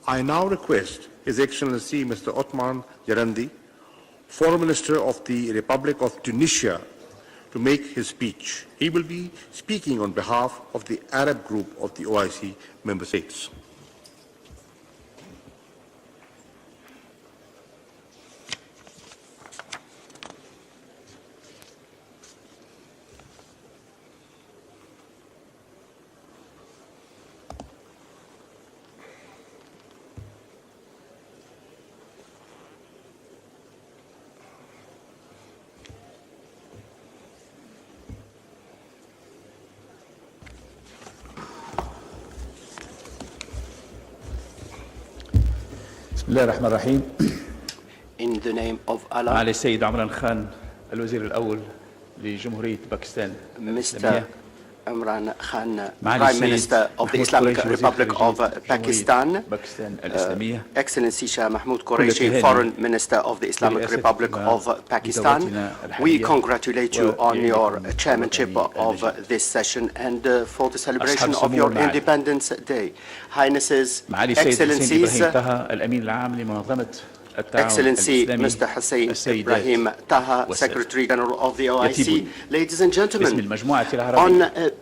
I now request His Excellency Mr. Othman Jarandi, Foreign Minister of the Republic of Tunisia, to make his speech. He will be speaking on behalf of the Arab group of the OIC member states. بسم الله الرحمن الرحيم. In the name of Allah, معالي السيد عمران خان الوزير الأول لجمهورية باكستان Mr. Imran Khan, معالي Prime السيد Minister of the محمود Islamic قريشي Republic وزير of خارجية Pakistan, جمهورية باكستان الإسلامية. Excellency Shah Mahmoud كل Qureshi, التهاني Foreign Minister of the Islamic لرئاسة Republic of Pakistan. بدولتنا We الحالية congratulate you on your ويعيدكم chairmanship مرة of ثانية this session and for the celebration أصحاب of your السمو والمعالي. Independence Day. Highnesses, معالي السيد حسين Excellencies, إبراهيم طه الأمين العام لمنظمة التعاون Excellency الإسلامي Mr. Hussein السيدات Ibrahim Taha, والسادة. Secretary General of the OIC, يتيبني ladies and باسم gentlemen, المجموعة on العربية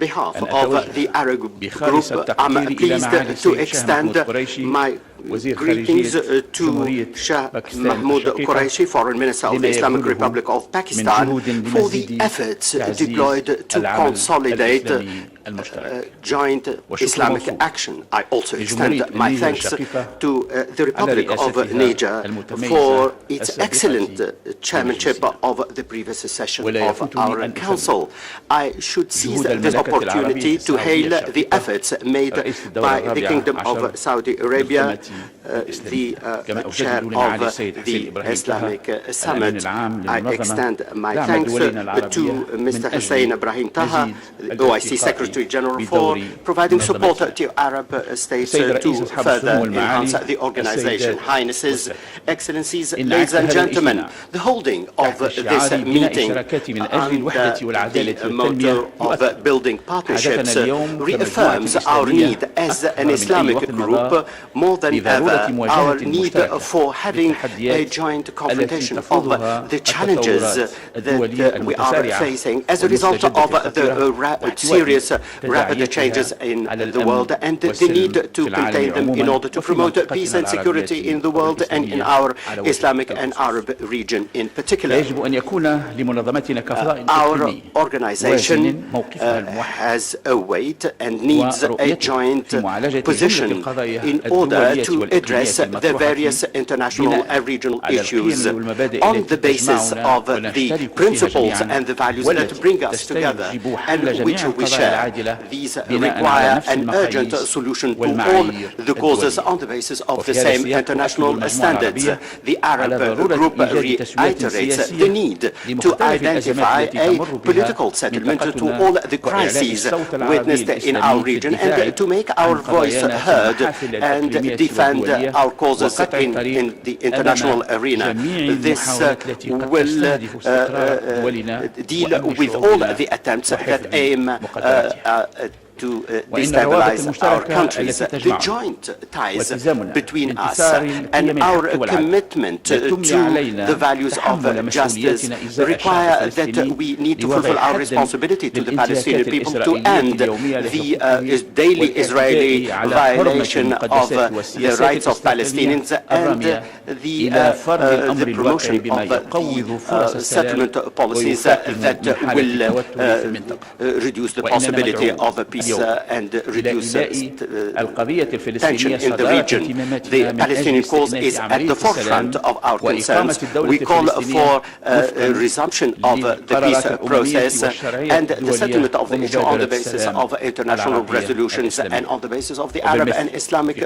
behalf أن of أتوجه the Arab group, بخالص التقدير I'm إلى معالي pleased to السيد شاه محمود extend قريشي my وزير greetings خارجية to جمهورية Shah باكستان Mahmoud الشقيقة Qureshi, Foreign Minister of the لما Islamic يبذله Republic of من Pakistan, جهود for the لمزيد efforts تعزيز deployed to العمل consolidate الإسلامي المشترك. joint وشكر Islamic موصول action. I also لجمهورية extend my النيجر thanks الشقيقة to the Republic على of رئاستها Niger المتميزة for its السابقة excellent chairmanship لمجلسها. of the previous session ولا of يفوتني our أن council. I should seize جهود this المملكة opportunity العربية to hail السعودية the الشقيقة efforts made رئيس الدولة by the الرابعة Kingdom عشر of Saudi Arabia, الإسلامية. the كما chair أجدد لمعالي of السيد حسين the إبراهيم Islamic طه Summit. الأمين العام I للمنظمة extend my دعم thanks دولنا to العربية Mr. من Hussein أجل Ibrahim Taha, مزيد OIC Secretary General, for بدور providing support منظمتها. to Arab states السيد to رئيس أصحاب further السمو والمعالي enhance the organization. السيدات Highnesses, والسادة. Excellencies, إن ladies and عقد هذا gentlemen, الاجتماع the holding of تحت this شعار بناء meeting الشراكات من أجل الوحدة والعدالة the والتنمية motto of building partnerships حاجتنا اليوم reaffirms كمجموعة our إسلامية need as أكثر an من أي Islamic وقت group مضى more than بضرورة ever مواجهة our need مشتركة for having a للتحديات joint التي confrontation of تفرضها the challenges التطورات الدولية that we are المتسارعة facing as a result والمستجدة of the الخطيرة serious واحتواء rapid changes in على the world الأمن and the والسلم need في to العالم contain them in عموما order to وفي promote منطقتنا peace and security العربية in the world and in our على وجه Islamic and الخصوص. Arab region in particular. يجب أن يكون لمنظمتنا كفضاء Our إقليمي organization وازن موقفها الموحد has a weight and needs a ورؤيته joint في معالجة position جملة القضايا in order الدولية to والإقليمية address the المطروحة various international بناء and regional على issues القيم والمبادئ on التي the basis تجمعنا of the ونشترك فيها principles جميعا and the values that والتي bring us together تستوجب حل and which جميع we القضايا share. العاجلة These بناء على require نفس an urgent المقاييس solution to all والمعايير the causes الدولية. on the basis of وفي the هذا same السياق international تؤكد المجموعة standards. العربية The على Arab ضرورة group إيجاد تسوية reiterates the سياسية need to لمختلف identify الأزمات التي a تمر بها political settlement to منطقتنا all the وإعلاء crises الصوت العربي witnessed in الإسلامي our في region الدفاع and to make our عن voice قضايانا في heard المحافل and الإقليمية defend والدولية our causes وقطع الطريق in the international أمام arena. جميع This المحاولات التي قد will تستهدف استقرار دولنا deal وأمن with all شعوبنا the attempts that وحفظ aim مقدراتها. to وإن الروابط destabilize our المشتركة countries. التي The تجمعنا joint ties والتزامنا between us بانتصار القيم and our الحق والعدل commitment يتم to علينا the values تحمل of justice مسؤوليتنا إزاء require الشعب that الفلسطيني we need to لوضع fulfill our حداً responsibility to the للانتهاكات Palestinian people to الإسرائيلية end اليومية the لحقوقهم daily Israeli والاعتداء على حرمة violation of المقدسات the والسياسات rights of الاستقلالية Palestinians and الرامية the إلى فرض الأمر الواقع promotion بما of يقوض فرص the السلام settlement policies ويفاقم that من حالة will التوتر في المنطقة. reduce the وإننا possibility ندعو of a peaceful and reduce القضية tension الفلسطينية in the region. The Palestinian cause is at the forefront of our concerns. We call for a resumption of the peace process and the settlement of the issue on the basis of international resolutions and on the basis of the Arab and Islamic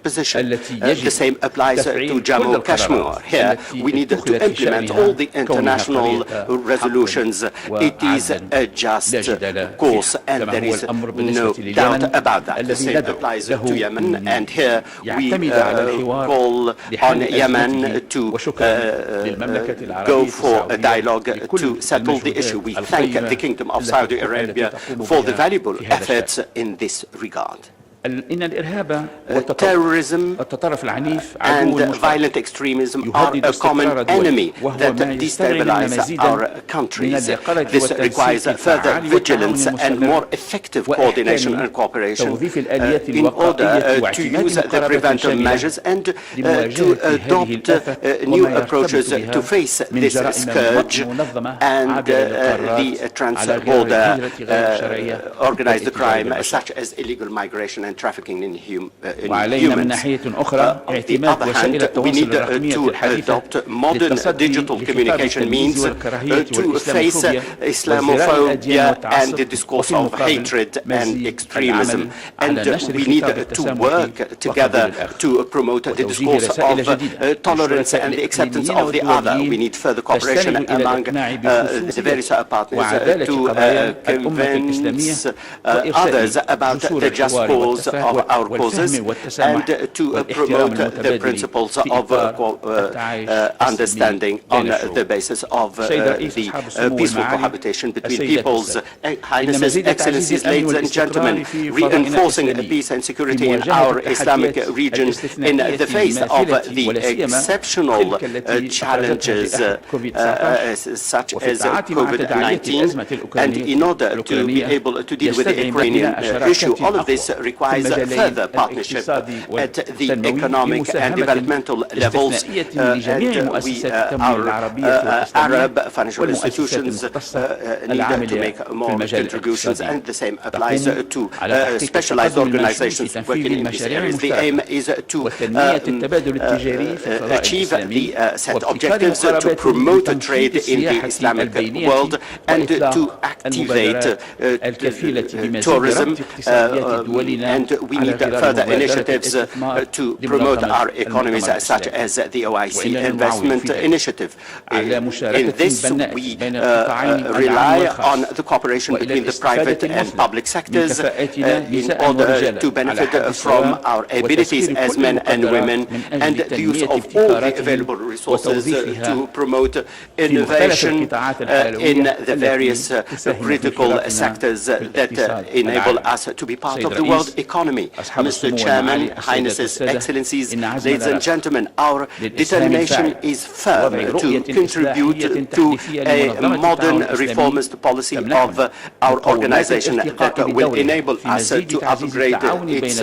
position. The same applies to Jammu and Kashmir. Here, we need to implement all the international resolutions. It is a just course, and there is no doubt about that. The same applies to Yemen, and here we call on Yemen to go for a dialogue to settle the issue. We thank the Kingdom of Saudi Arabia for the valuable efforts in this regard. Terrorism and violent extremism are a common enemy that destabilize our countries. This requires further vigilance and more effective coordination and cooperation in order to use the preventive measures and to adopt new approaches to face this scourge and the trans-border organized crime such as illegal migration and trafficking in humans. On the other hand, we need to adopt modern digital communication means to face Islamophobia and the discourse of hatred and extremism. And we need to work together to promote the discourse of tolerance and the acceptance of the other. We need further cooperation among the various partners to convince others about the just cause of our causes and to promote the principles of understanding on the basis of the peaceful cohabitation between peoples. Highnesses, Excellencies, ladies and gentlemen, reinforcing peace and security in our Islamic region in the face of the exceptional challenges such as COVID-19, and in order to be able to deal with the Ukrainian issue, all of this requires further partnership at the economic and developmental levels, and our Arab financial institutions need to make more contributions, and the same applies to specialized organizations working in these areas. The aim is to achieve the set objectives to promote trade in the Islamic world and to activate tourism, and we need further initiatives to promote our economies, such as the OIC investment initiative. In this, we rely on the cooperation between the private and public sectors in order to benefit from our abilities as men and women and the use of all the available resources to promote innovation in the various critical sectors that enable us to be part of the world economy. Mr. Chairman, Highnesses, Excellencies, ladies and gentlemen, our determination is firm to contribute to a modern reformist policy of our organization that will enable us to upgrade its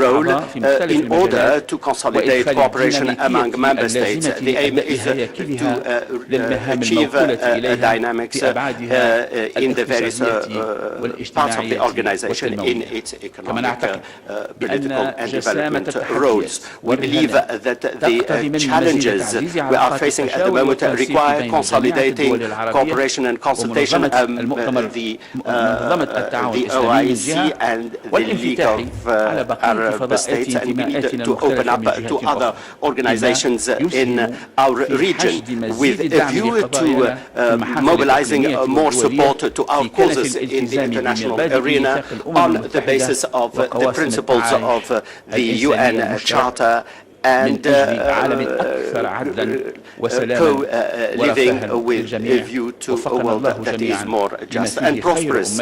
role in order to consolidate cooperation among member states. The aim is to achieve dynamics in the various parts of the organization in its economic, political and development roads. We believe that the challenges we are facing at the moment require consolidating cooperation and consultation the OIC and the League of Arab States, and we need to open up to other organizations in our region with a view to mobilizing more support to our causes in the international arena on the basis of the principles of the UN Charter and co-living with a view to a world that is more just and prosperous.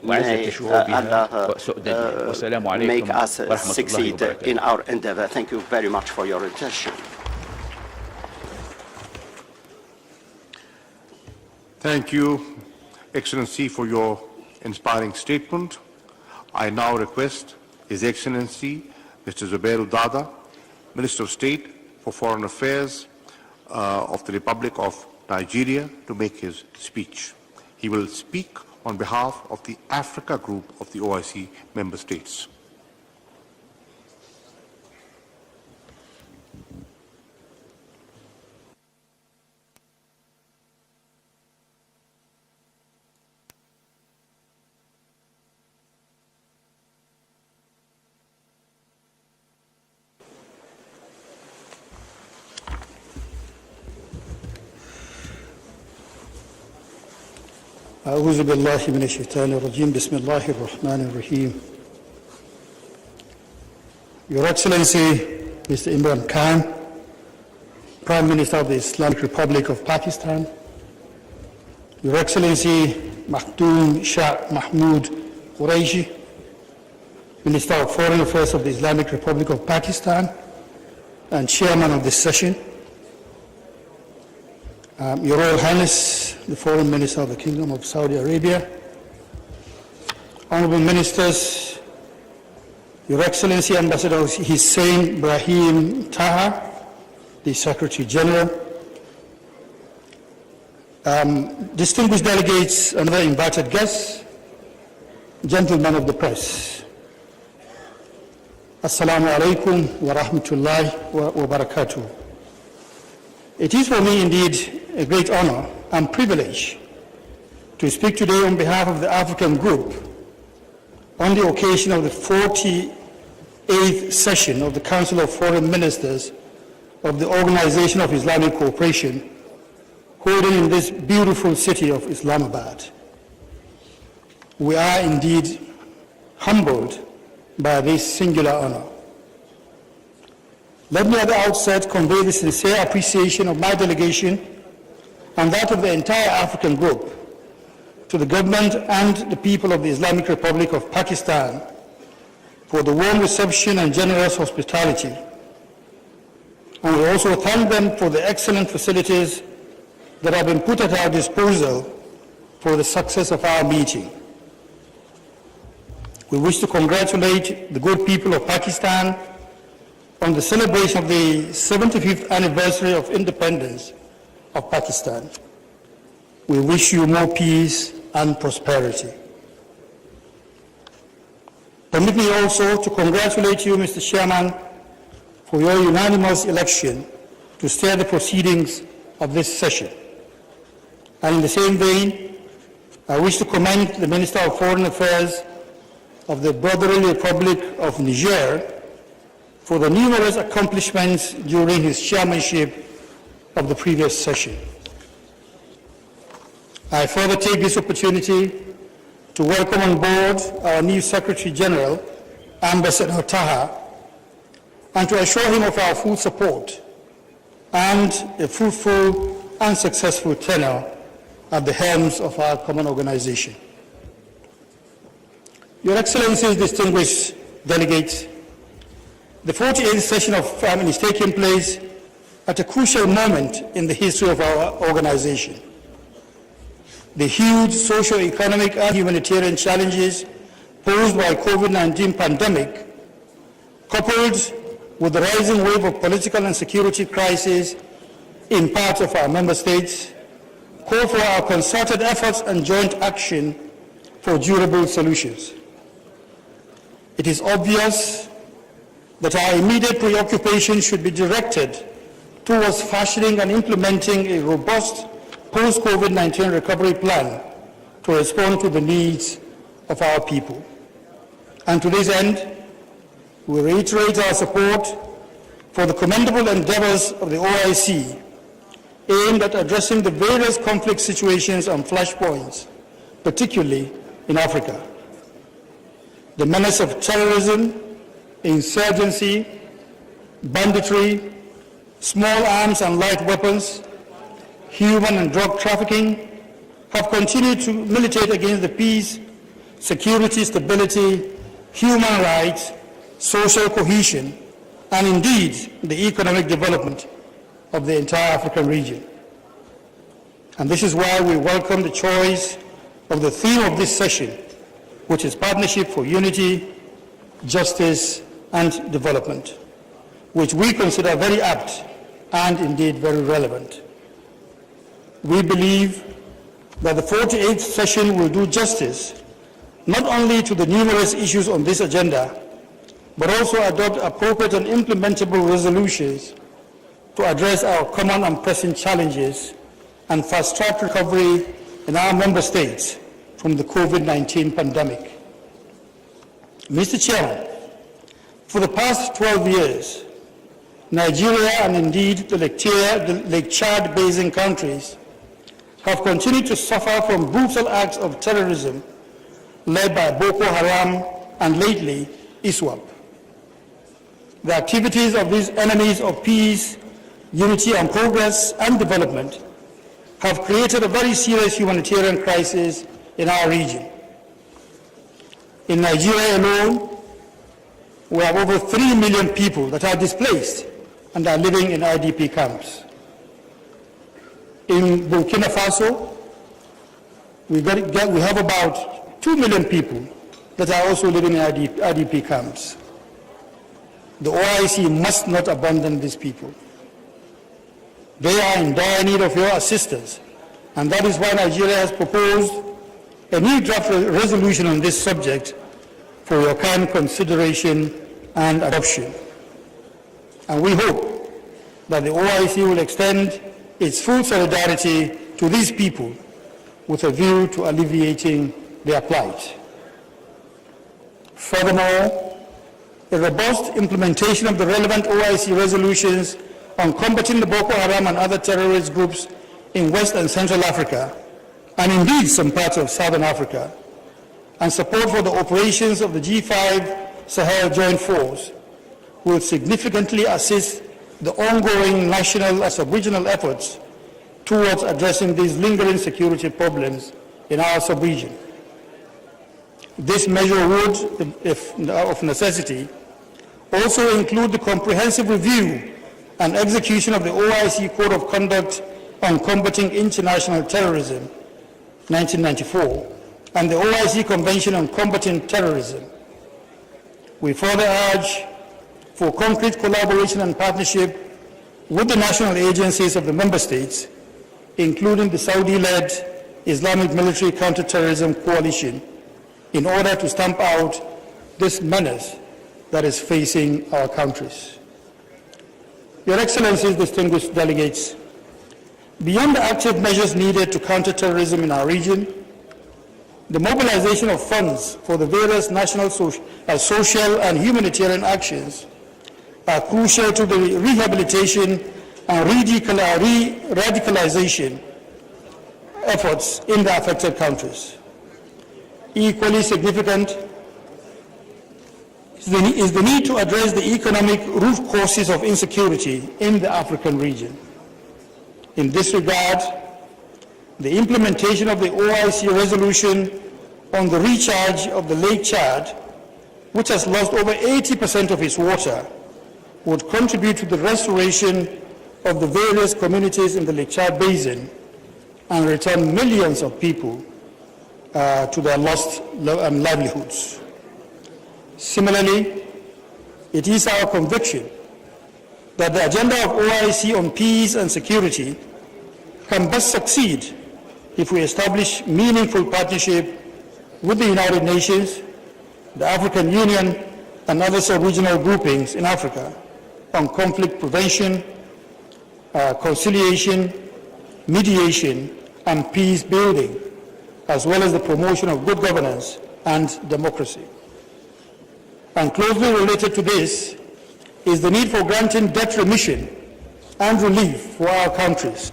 May Allah make us succeed in our endeavor. Thank you very much for your attention. Thank you, Excellency, for your inspiring statement. I now request His Excellency Mr. Zubair Dada, Minister of State for Foreign Affairs of the Republic of Nigeria, to make his speech. He will speak on behalf of the Africa Group of the OIC member states. أعوذ بالله من الشيطان الرجيم بسم الله الرحمن الرحيم. Your Excellency, Mr. Imran Khan, Prime Minister of the Islamic Republic of Pakistan, Your Excellency Makhdoom Shah Mahmood Qureshi, Minister of Foreign Affairs of the Islamic Republic of Pakistan and Chairman of this session, Your Royal Highness, the Foreign Minister of the Kingdom of Saudi Arabia, Honorable Ministers, Your Excellency Ambassador Hussein Brahim Taha, the Secretary General, distinguished delegates and other invited guests, gentlemen of the press. Assalamu alaikum wa rahmatullahi wa barakatuh. It is for me indeed a great honor and privilege to speak today on behalf of the African Group on the occasion of the 48th session of the Council of Foreign Ministers of the Organization of Islamic Cooperation, holding in this beautiful city of Islamabad. We are indeed humbled by this singular honor. Let me at the outset convey the sincere appreciation of my delegation and that of the entire African Group to the government and the people of the Islamic Republic of Pakistan for the warm reception and generous hospitality. And we also thank them for the excellent facilities that have been put at our disposal for the success of our meeting. We wish to congratulate the good people of Pakistan on the celebration of the 75th anniversary of independence of Pakistan. We wish you more peace and prosperity. Permit me also to congratulate you, Mr. Chairman, for your unanimous election to steer the proceedings of this session. And in the same vein, I wish to commend the Minister of Foreign Affairs of the Brotherly Republic of Niger for the numerous accomplishments during his chairmanship of the previous session. I further take this opportunity to welcome on board our new Secretary General, Ambassador Taha, and to assure him of our full support and a fruitful and successful tenure at the helms of our common organization. Your Excellencies, distinguished delegates, the 48th session of Family is taking place at a crucial moment in the history of our organization. The huge socio-economic and humanitarian challenges posed by COVID-19 pandemic, coupled with the rising wave of political and security crises in parts of our member states, call for our concerted efforts and joint action for durable solutions. It is obvious that our immediate preoccupation should be directed towards fashioning and implementing a robust post-COVID-19 recovery plan to respond to the needs of our people. And to this end, we reiterate our support for the commendable endeavors of the OIC aimed at addressing the various conflict situations and flashpoints, particularly in Africa. The menace of terrorism, insurgency, banditry, small arms and light weapons, human and drug trafficking have continued to militate against the peace, security, stability, human rights, social cohesion, and indeed the economic development of the entire African region. And this is why we welcome the choice of the theme of this session, which is Partnership for Unity, Justice, and Development, which we consider very apt and indeed very relevant. We believe that the 48th session will do justice not only to the numerous issues on this agenda, but also adopt appropriate and implementable resolutions to address our common and pressing challenges and fast-track recovery in our member states from the COVID-19 pandemic. Mr. Chairman, for the past 12 years, Nigeria and indeed the Lake Chad basin countries have continued to suffer from brutal acts of terrorism led by Boko Haram and lately ISWAP. The activities of these enemies of peace, unity and progress and development have created a very serious humanitarian crisis in our region. In Nigeria alone, we have over 3 million people that are displaced and are living in IDP camps. In Burkina Faso, we have about 2 million people that are also living in IDP camps. The OIC must not abandon these people. They are in dire need of your assistance, and that is why Nigeria has proposed a new draft resolution on this subject for your kind consideration and adoption. And we hope that the OIC will extend its full solidarity to these people with a view to alleviating their plight. Furthermore, a robust implementation of the relevant OIC resolutions on combating the Boko Haram and other terrorist groups in West and Central Africa, and indeed some parts of Southern Africa, and support for the operations of the G5 Sahel Joint Force will significantly assist the ongoing national and sub-regional efforts towards addressing these lingering security problems in our sub-region. This measure would, if of necessity, also include the comprehensive review and execution of the OIC Code of Conduct on Combating International Terrorism, 1994, and the OIC Convention on Combating Terrorism. We further urge for concrete collaboration and partnership with the national agencies of the member states, including the Saudi-led Islamic Military Counterterrorism Coalition, in order to stamp out this menace that is facing our countries. Your Excellencies, distinguished delegates, beyond the active measures needed to counter terrorism in our region, the mobilization of funds for the various national social and humanitarian actions are crucial to the rehabilitation and radicalization efforts in the affected countries. Equally significant is the need to address the economic root causes of insecurity in the African region. In this regard, the implementation of the OIC resolution on the recharge of the Lake Chad, which has lost over 80% of its water, would contribute to the restoration of the various communities in the Lake Chad Basin and return millions of people to their lost livelihoods. Similarly, it is our conviction that the agenda of OIC on peace and security can best succeed if we establish meaningful partnership with the United Nations, the African Union, and other sub-regional groupings in Africa on conflict prevention, conciliation, mediation, and peace building, as well as the promotion of good governance and democracy. And closely related to this is the need for granting debt remission and relief for our countries,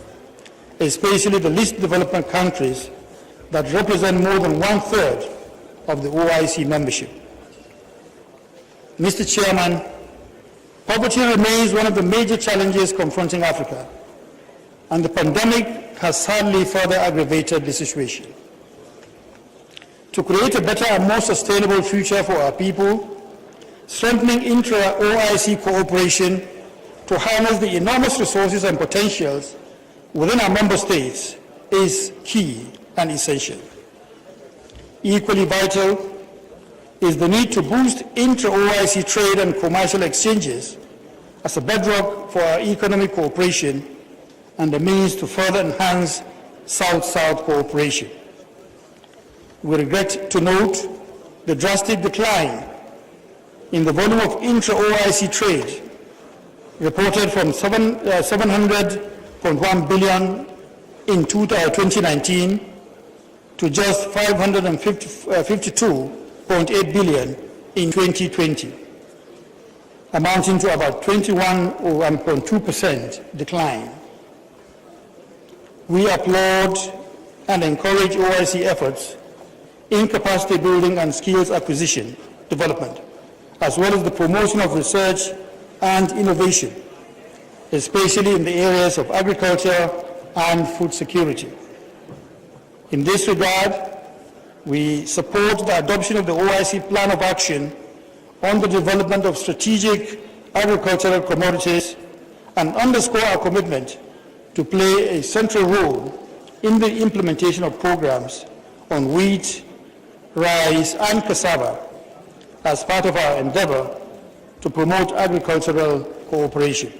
especially the least developed countries that represent more than 1/3 of the OIC membership. Mr. Chairman, poverty remains one of the major challenges confronting Africa, and the pandemic has sadly further aggravated the situation. To create a better and more sustainable future for our people, strengthening intra-OIC cooperation to harness the enormous resources and potentials within our member states is key and essential. Equally vital is the need to boost intra-OIC trade and commercial exchanges as a bedrock for our economic cooperation and a means to further enhance South-South cooperation. We regret to note the drastic decline in the volume of intra-OIC trade, reported from 700.1 billion in 2019 to just 552.8 billion in 2020, amounting to about 21.2% decline. We applaud and encourage OIC efforts in capacity building and skills acquisition development, as well as the promotion of research and innovation, especially in the areas of agriculture and food security. In this regard, we support the adoption of the OIC Plan of Action on the development of strategic agricultural commodities and underscore our commitment to play a central role in the implementation of programs on wheat, rice, and cassava as part of our endeavor to promote agricultural cooperation.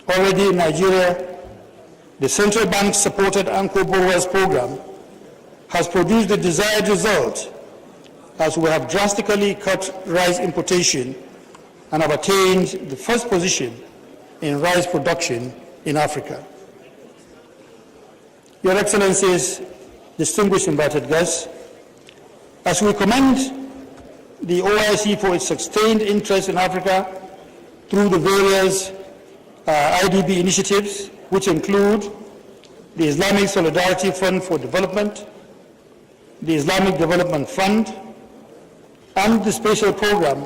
Already in Nigeria, the central bank-supported Anko Borrowers program has produced the desired result, as we have drastically cut rice importation and have attained the first position in rice production in Africa. Your Excellencies, distinguished invited guests, as we commend the OIC for its sustained interest in Africa through the various IDB initiatives, which include the Islamic Solidarity Fund for Development, the Islamic Development Fund, and the Special Program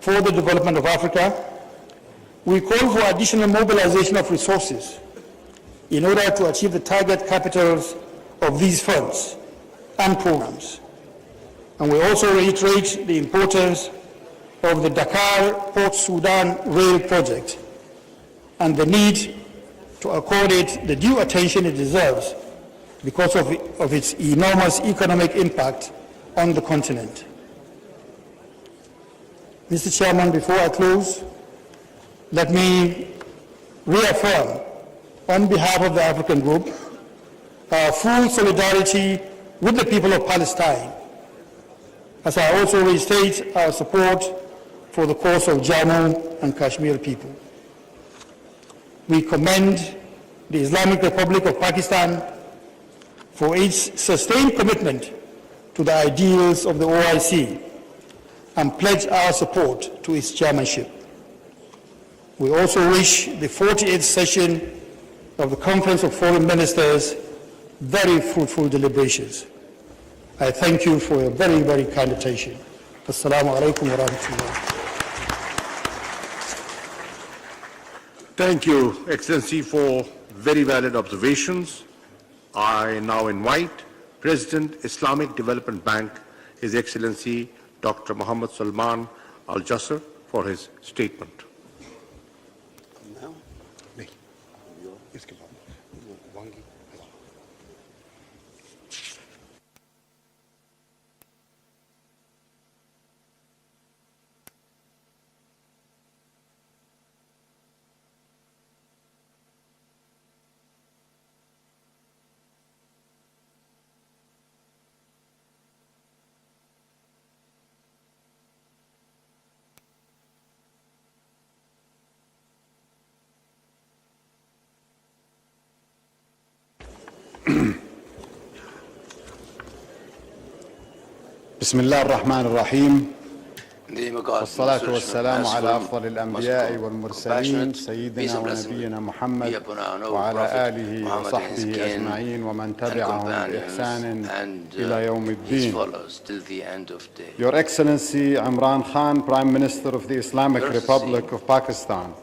for the Development of Africa, we call for additional mobilization of resources in order to achieve the target capitals of these funds and programs. And we also reiterate the importance of the Dakar-Port Sudan rail project and the need to accord it the due attention it deserves because of its enormous economic impact on the continent. Mr. Chairman, before I close, let me reaffirm on behalf of the African Group our full solidarity with the people of Palestine, as I also restate our support for the cause of Jammu and Kashmir people. We commend the Islamic Republic of Pakistan for its sustained commitment to the ideals of the OIC and pledge our support to its chairmanship. We also wish the 48th session of the Conference of Foreign Ministers very fruitful deliberations. I thank you for your very, very kind attention. Assalamu alaikum wa rahmatullah. Thank you, Excellency, for very valid observations. I now invite President, Islamic Development Bank, His Excellency Dr. Muhammad Salman Al-Jasser, for his statement. بسم الله الرحمن الرحيم والصلاة والسلام على أفضل الأنبياء والمرسلين سيدنا ونبينا محمد وعلى آله وصحبه أجمعين ومن تبعهم بإحسان إلى يوم الدين. Your Excellency Imran Khan, Prime Minister of the Islamic Republic of Pakistan,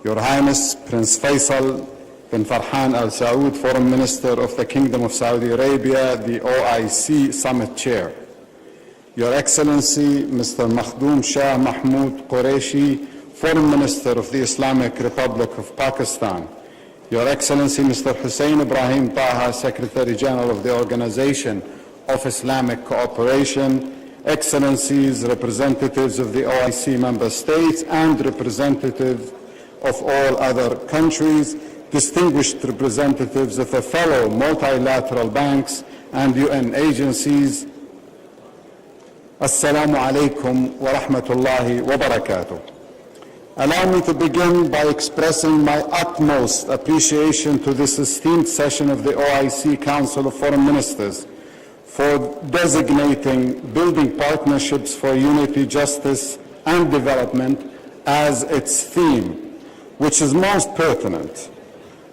Your Highness Prince Faisal bin Farhan Al Saud, Foreign Minister of the Kingdom of Saudi Arabia, the OIC Summit Chair, Your Excellency Mr. Makhdoom Shah Mahmood Qureshi, Foreign Minister of the Islamic Republic of Pakistan, Your Excellency Mr. Hussein Ibrahim Taha, Secretary General of the Organization of Islamic Cooperation, Excellencies, representatives of the OIC member states and representatives of all other countries, distinguished representatives of the fellow multilateral banks and UN agencies, Assalamu alaikum wa rahmatullahi wa barakatuh. Allow me to begin by expressing my utmost appreciation to this esteemed session of the OIC Council of Foreign Ministers for designating building partnerships for unity, justice, and development as its theme, which is most pertinent.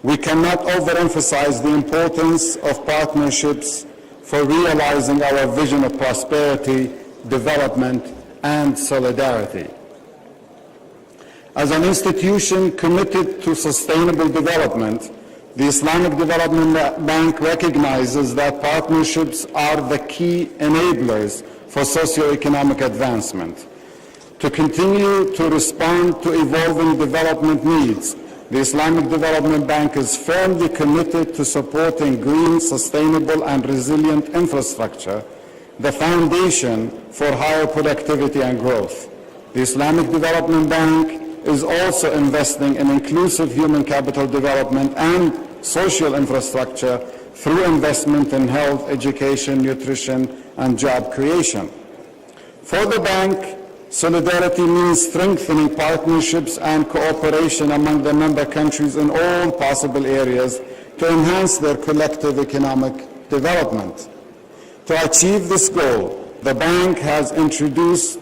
We cannot overemphasize the importance of partnerships for realizing our vision of prosperity, development, and solidarity. As an institution committed to sustainable development, the Islamic Development Bank recognizes that partnerships are the key enablers for socio-economic advancement. To continue to respond to evolving development needs, the Islamic Development Bank is firmly committed to supporting green, sustainable, and resilient infrastructure, the foundation for higher productivity and growth. The Islamic Development Bank is also investing in inclusive human capital development and social infrastructure through investment in health, education, nutrition, and job creation. For the bank, solidarity means strengthening partnerships and cooperation among the member countries in all possible areas to enhance their collective economic development. To achieve this goal, the bank has introduced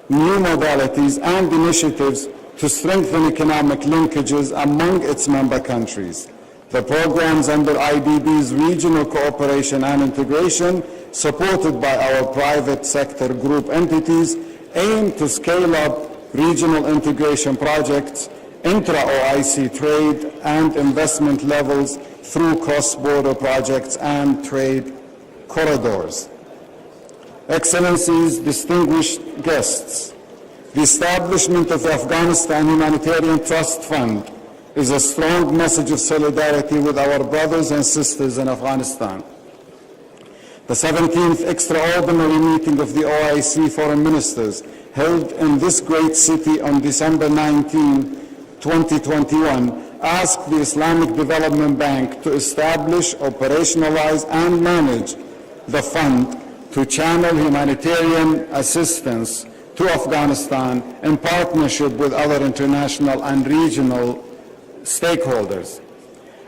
new modalities and initiatives to strengthen economic linkages among its member countries. The programs under IDB's regional cooperation and integration, supported by our private sector group entities, aim to scale up regional integration projects, intra-OIC trade and investment levels through cross-border projects and trade corridors. Excellencies, distinguished guests, the establishment of the Afghanistan Humanitarian Trust Fund is a strong message of solidarity with our brothers and sisters in Afghanistan. The 17th extraordinary meeting of the OIC Foreign Ministers, held in this great city on December 19, 2021, asked the Islamic Development Bank to establish, operationalize, and manage the fund to channel humanitarian assistance to Afghanistan in partnership with other international and regional stakeholders.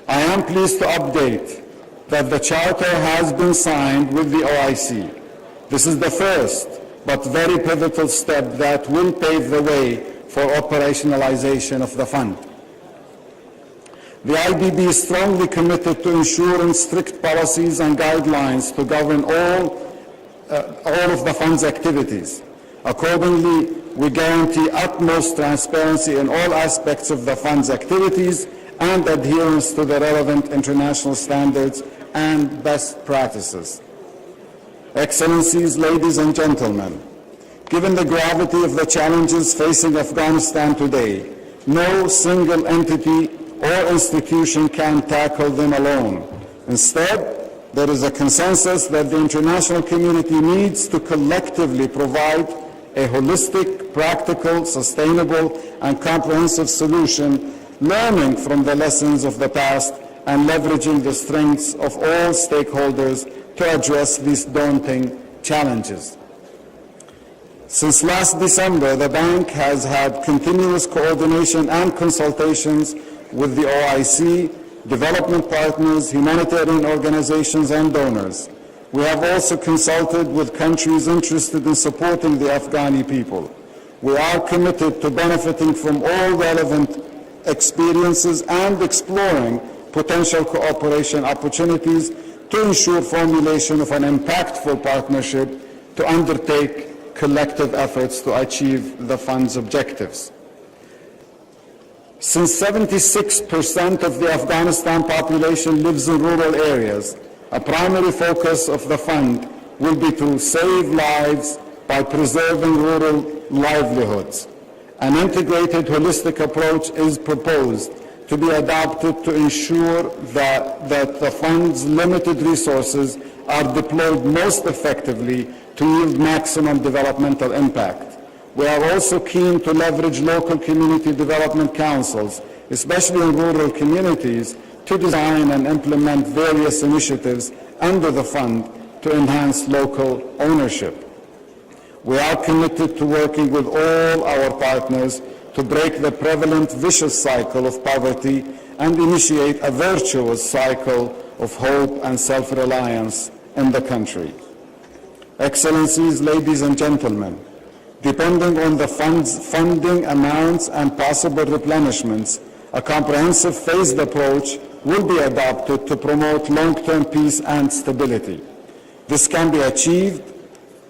I am pleased to update that the charter has been signed with the OIC. This is the first but very pivotal step that will pave the way for operationalization of the fund. The IDB is strongly committed to ensuring strict policies and guidelines to govern all of the fund's activities. Accordingly, we guarantee utmost transparency in all aspects of the fund's activities and adherence to the relevant international standards and best practices. Excellencies, ladies and gentlemen, given the gravity of the challenges facing Afghanistan today, no single entity or institution can tackle them alone. Instead, there is a consensus that the international community needs to collectively provide a holistic, practical, sustainable, and comprehensive solution, learning from the lessons of the past and leveraging the strengths of all stakeholders to address these daunting challenges. Since last December, the bank has had continuous coordination and consultations with the OIC, development partners, humanitarian organizations, and donors. We have also consulted with countries interested in supporting the Afghani people. We are committed to benefiting from all relevant experiences and exploring potential cooperation opportunities to ensure formulation of an impactful partnership to undertake collective efforts to achieve the fund's objectives. Since 76% of the Afghanistan population lives in rural areas, a primary focus of the fund will be to save lives by preserving rural livelihoods. An integrated, holistic approach is proposed to be adopted to ensure that the fund's limited resources are deployed most effectively to yield maximum developmental impact. we are also keen to leverage local community development councils, especially in rural communities, to design and implement various initiatives under the fund to enhance local ownership. We are committed to working with all our partners to break the prevalent vicious cycle of poverty and initiate a virtuous cycle of hope and self-reliance in the country. Excellencies, ladies and gentlemen, depending on the funding amounts and possible replenishments, a comprehensive phased approach will be adopted to promote long-term peace and stability. This can be achieved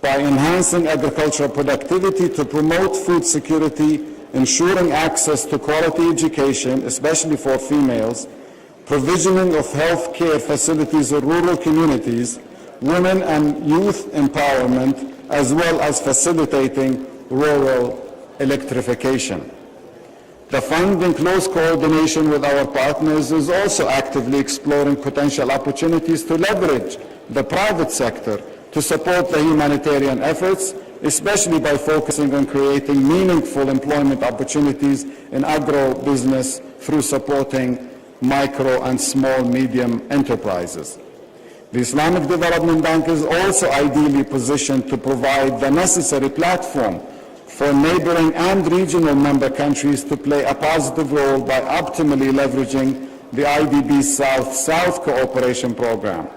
by enhancing agricultural productivity to promote food security, ensuring access to quality education, especially for females, provisioning of health care facilities in rural communities, women and youth empowerment, as well as facilitating rural electrification. The fund, in close coordination with our partners, is also actively exploring potential opportunities to leverage the private sector to support the humanitarian efforts, especially by focusing on creating meaningful employment opportunities in agro-business through supporting micro and small-medium enterprises. The Islamic Development Bank is also ideally positioned to provide the necessary platform for neighboring and regional member countries to play a positive role by optimally leveraging the IDB's South-South cooperation program.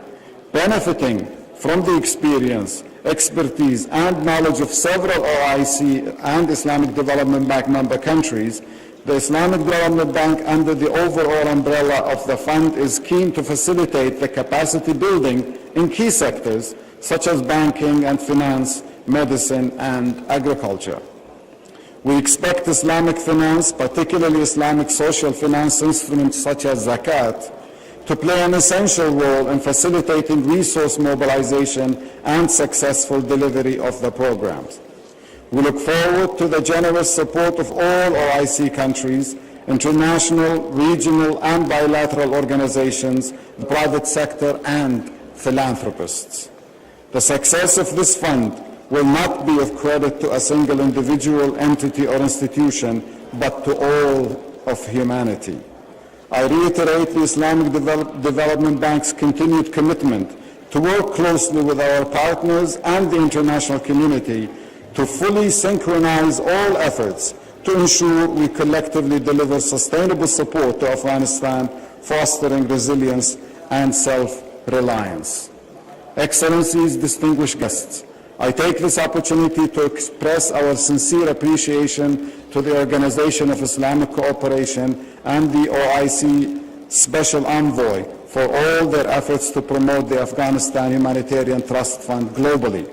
Benefiting from the experience, expertise, and knowledge of several OIC and Islamic Development Bank member countries, the Islamic Development Bank, under the overall umbrella of the fund, is keen to facilitate the capacity building in key sectors such as banking and finance, medicine, and agriculture. We expect Islamic finance, particularly Islamic social finance instruments such as zakat, to play an essential role in facilitating resource mobilization and successful delivery of the programs. We look forward to the generous support of all OIC countries, international, regional, and bilateral organizations, the private sector, and philanthropists. The success of this fund will not be of credit to a single individual, entity, or institution, but to all of humanity. I reiterate the Islamic Development Bank's continued commitment to work closely with our partners and the international community to fully synchronize all efforts to ensure we collectively deliver sustainable support to Afghanistan, fostering resilience and self-reliance. Excellencies, distinguished guests, I take this opportunity to express our sincere appreciation to the Organization of Islamic Cooperation and the OIC Special Envoy for all their efforts to promote the Afghanistan Humanitarian Trust Fund globally.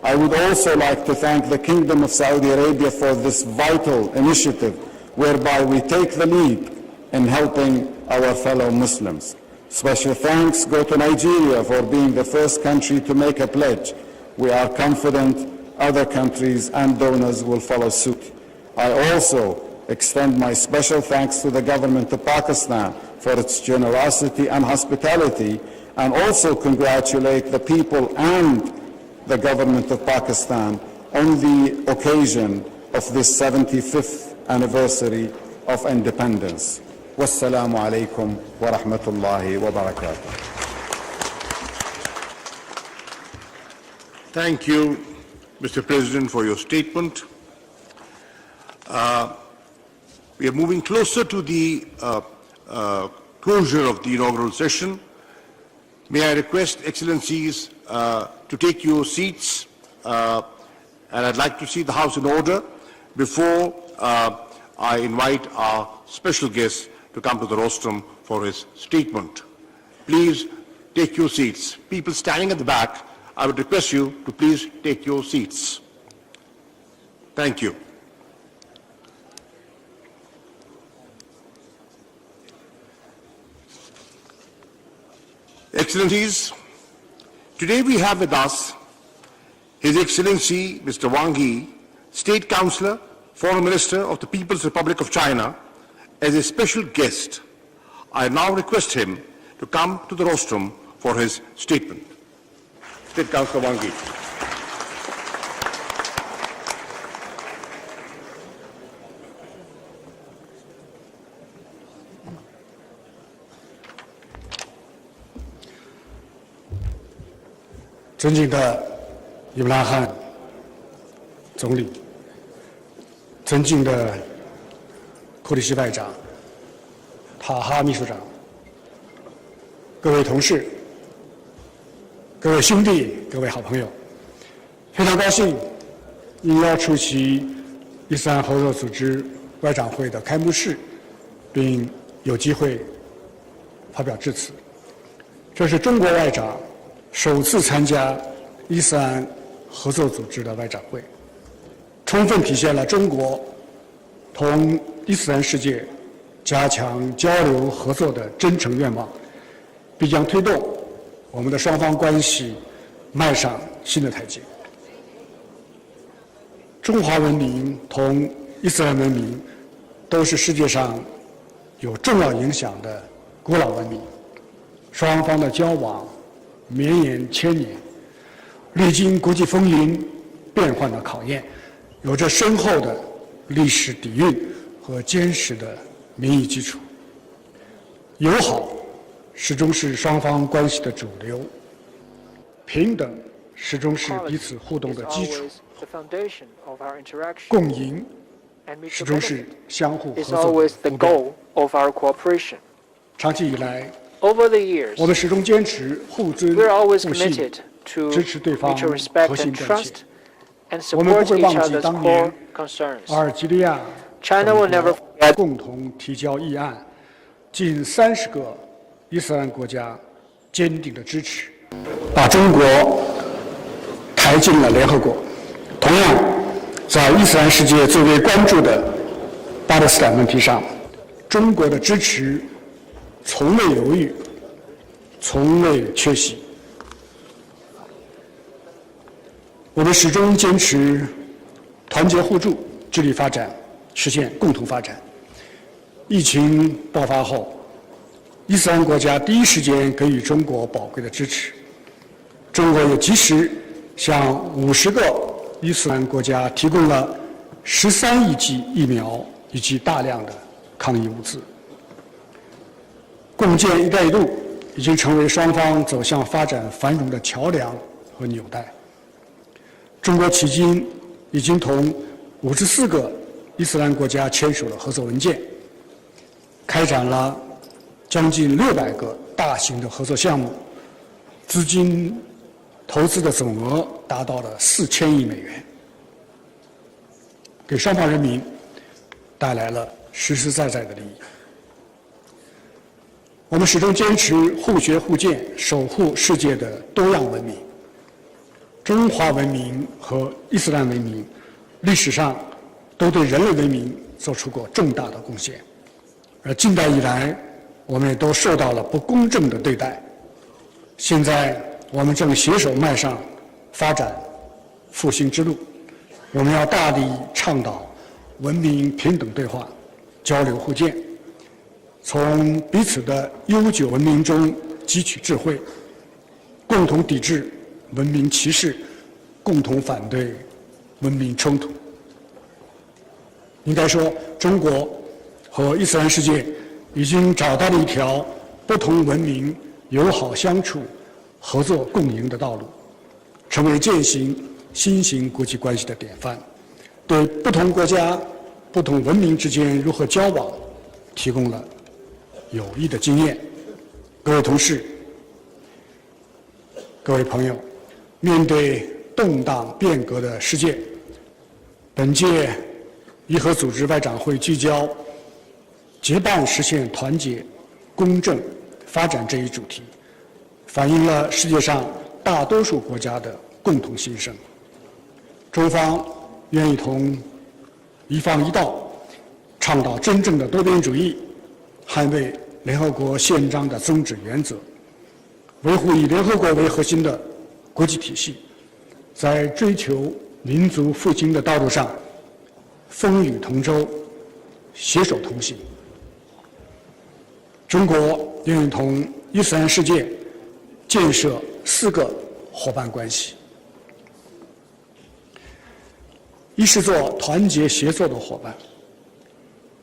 I would also like to thank the Kingdom of Saudi Arabia for this vital initiative whereby we take the lead in helping our fellow Muslims. Special thanks go to Nigeria for being the first country to make a pledge. We are confident other countries and donors will follow suit. I also extend my special thanks to the government of Pakistan for its generosity and hospitality, and also congratulate the people and the government of Pakistan on the occasion of this 75th anniversary of independence. Wassalamu alaikum wa rahmatullahi wa barakatuh. Thank you, Mr. President, for your statement. We are moving closer to the closure of the inaugural session. May I request Excellencies to take your seats, and I'd like to see the House in order before I invite our special guest to come to the rostrum for his statement. Please take your seats. People standing at the back, I would request you to please take your seats. Thank you. Excellencies, today we have with us His Excellency Mr. Wang Yi, State Councillor, Foreign Minister of the People's Republic of China, as a special guest. I now request him to come to the rostrum for his statement. State Councillor Wang Yi. 尊敬的伊姆兰汗总理，尊敬的库里希外长、塔哈秘书长，各位同事、各位兄弟、各位好朋友，非常高兴应邀出席伊斯兰合作组织外长会的开幕式，并有机会发表致辞。这是中国外长首次参加伊斯兰合作组织的外长会，充分体现了中国同伊斯兰世界加强交流合作的真诚愿望，必将推动我们的双方关系迈上新的台阶。中华文明同伊斯兰文明都是世界上有重要影响的古老文明，双方的交往绵延千年，历经国际风云变幻的考验，有着深厚的历史底蕴和坚实的民意基础。友好始终是双方关系的主流，平等始终是彼此互动的基础，共赢始终是相互合作的目标。长期以来，我们始终坚持互尊互信，支持对方核心关切。我们不会忘记当年阿尔及利亚等国共同提交议案，近30个伊斯兰国家坚定的支持，把中国抬进了联合国。同样，在伊斯兰世界最为关注的巴勒斯坦问题上，中国的支持从未犹豫，从未缺席。我们始终坚持团结互助，致力发展，实现共同发展。疫情爆发后，伊斯兰国家第一时间给予中国宝贵的支持，中国也及时向50个伊斯兰国家提供了13亿剂疫苗以及大量的抗疫物资。共建“一带一路”已经成为双方走向发展繁荣的桥梁和纽带。中国迄今已经同54个伊斯兰国家签署了合作文件，开展了将近600个大型的合作项目，资金投资的总额达到了4000亿美元，给双方人民带来了实实在在的利益。我们始终坚持互学互鉴，守护世界的多样文明。中华文明和伊斯兰文明历史上都对人类文明做出过重大的贡献，而近代以来，我们也都受到了不公正的对待。现在，我们正携手迈上发展复兴之路。我们要大力倡导文明平等对话、交流互鉴，从彼此的悠久文明中汲取智慧，共同抵制文明歧视，共同反对文明冲突。应该说，中国和伊斯兰世界已经找到了一条不同文明友好相处、合作共赢的道路，成为践行新型国际关系的典范，对不同国家、不同文明之间如何交往提供了有益的经验。各位同事、各位朋友，面对动荡变革的世界，本届伊核组织外长会聚焦结伴实现团结、公正、发展这一主题，反映了世界上大多数国家的共同心声。中方愿意同一方一道，倡导真正的多边主义，捍卫联合国宪章的宗旨原则，维护以联合国为核心的国际体系，在追求民族复兴的道路上风雨同舟，携手同行。中国愿意同伊斯兰世界建设4个伙伴关系：一是做团结协作的伙伴，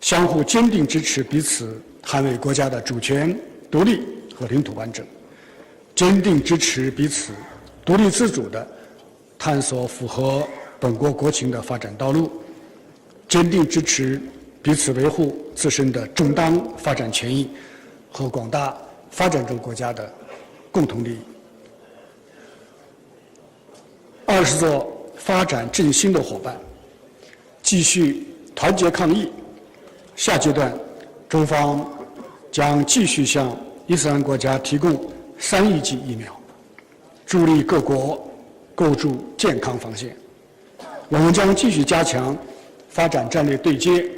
相互坚定支持彼此捍卫国家的主权、独立和领土完整，坚定支持彼此独立自主地探索符合本国国情的发展道路，坚定支持彼此维护自身的正当发展权益和广大发展中国家的共同利益。20座发展振兴的伙伴，继续团结抗疫。下阶段，中方将继续向伊斯兰国家提供3亿剂疫苗，助力各国构筑健康防线。我们将继续加强发展战略对接，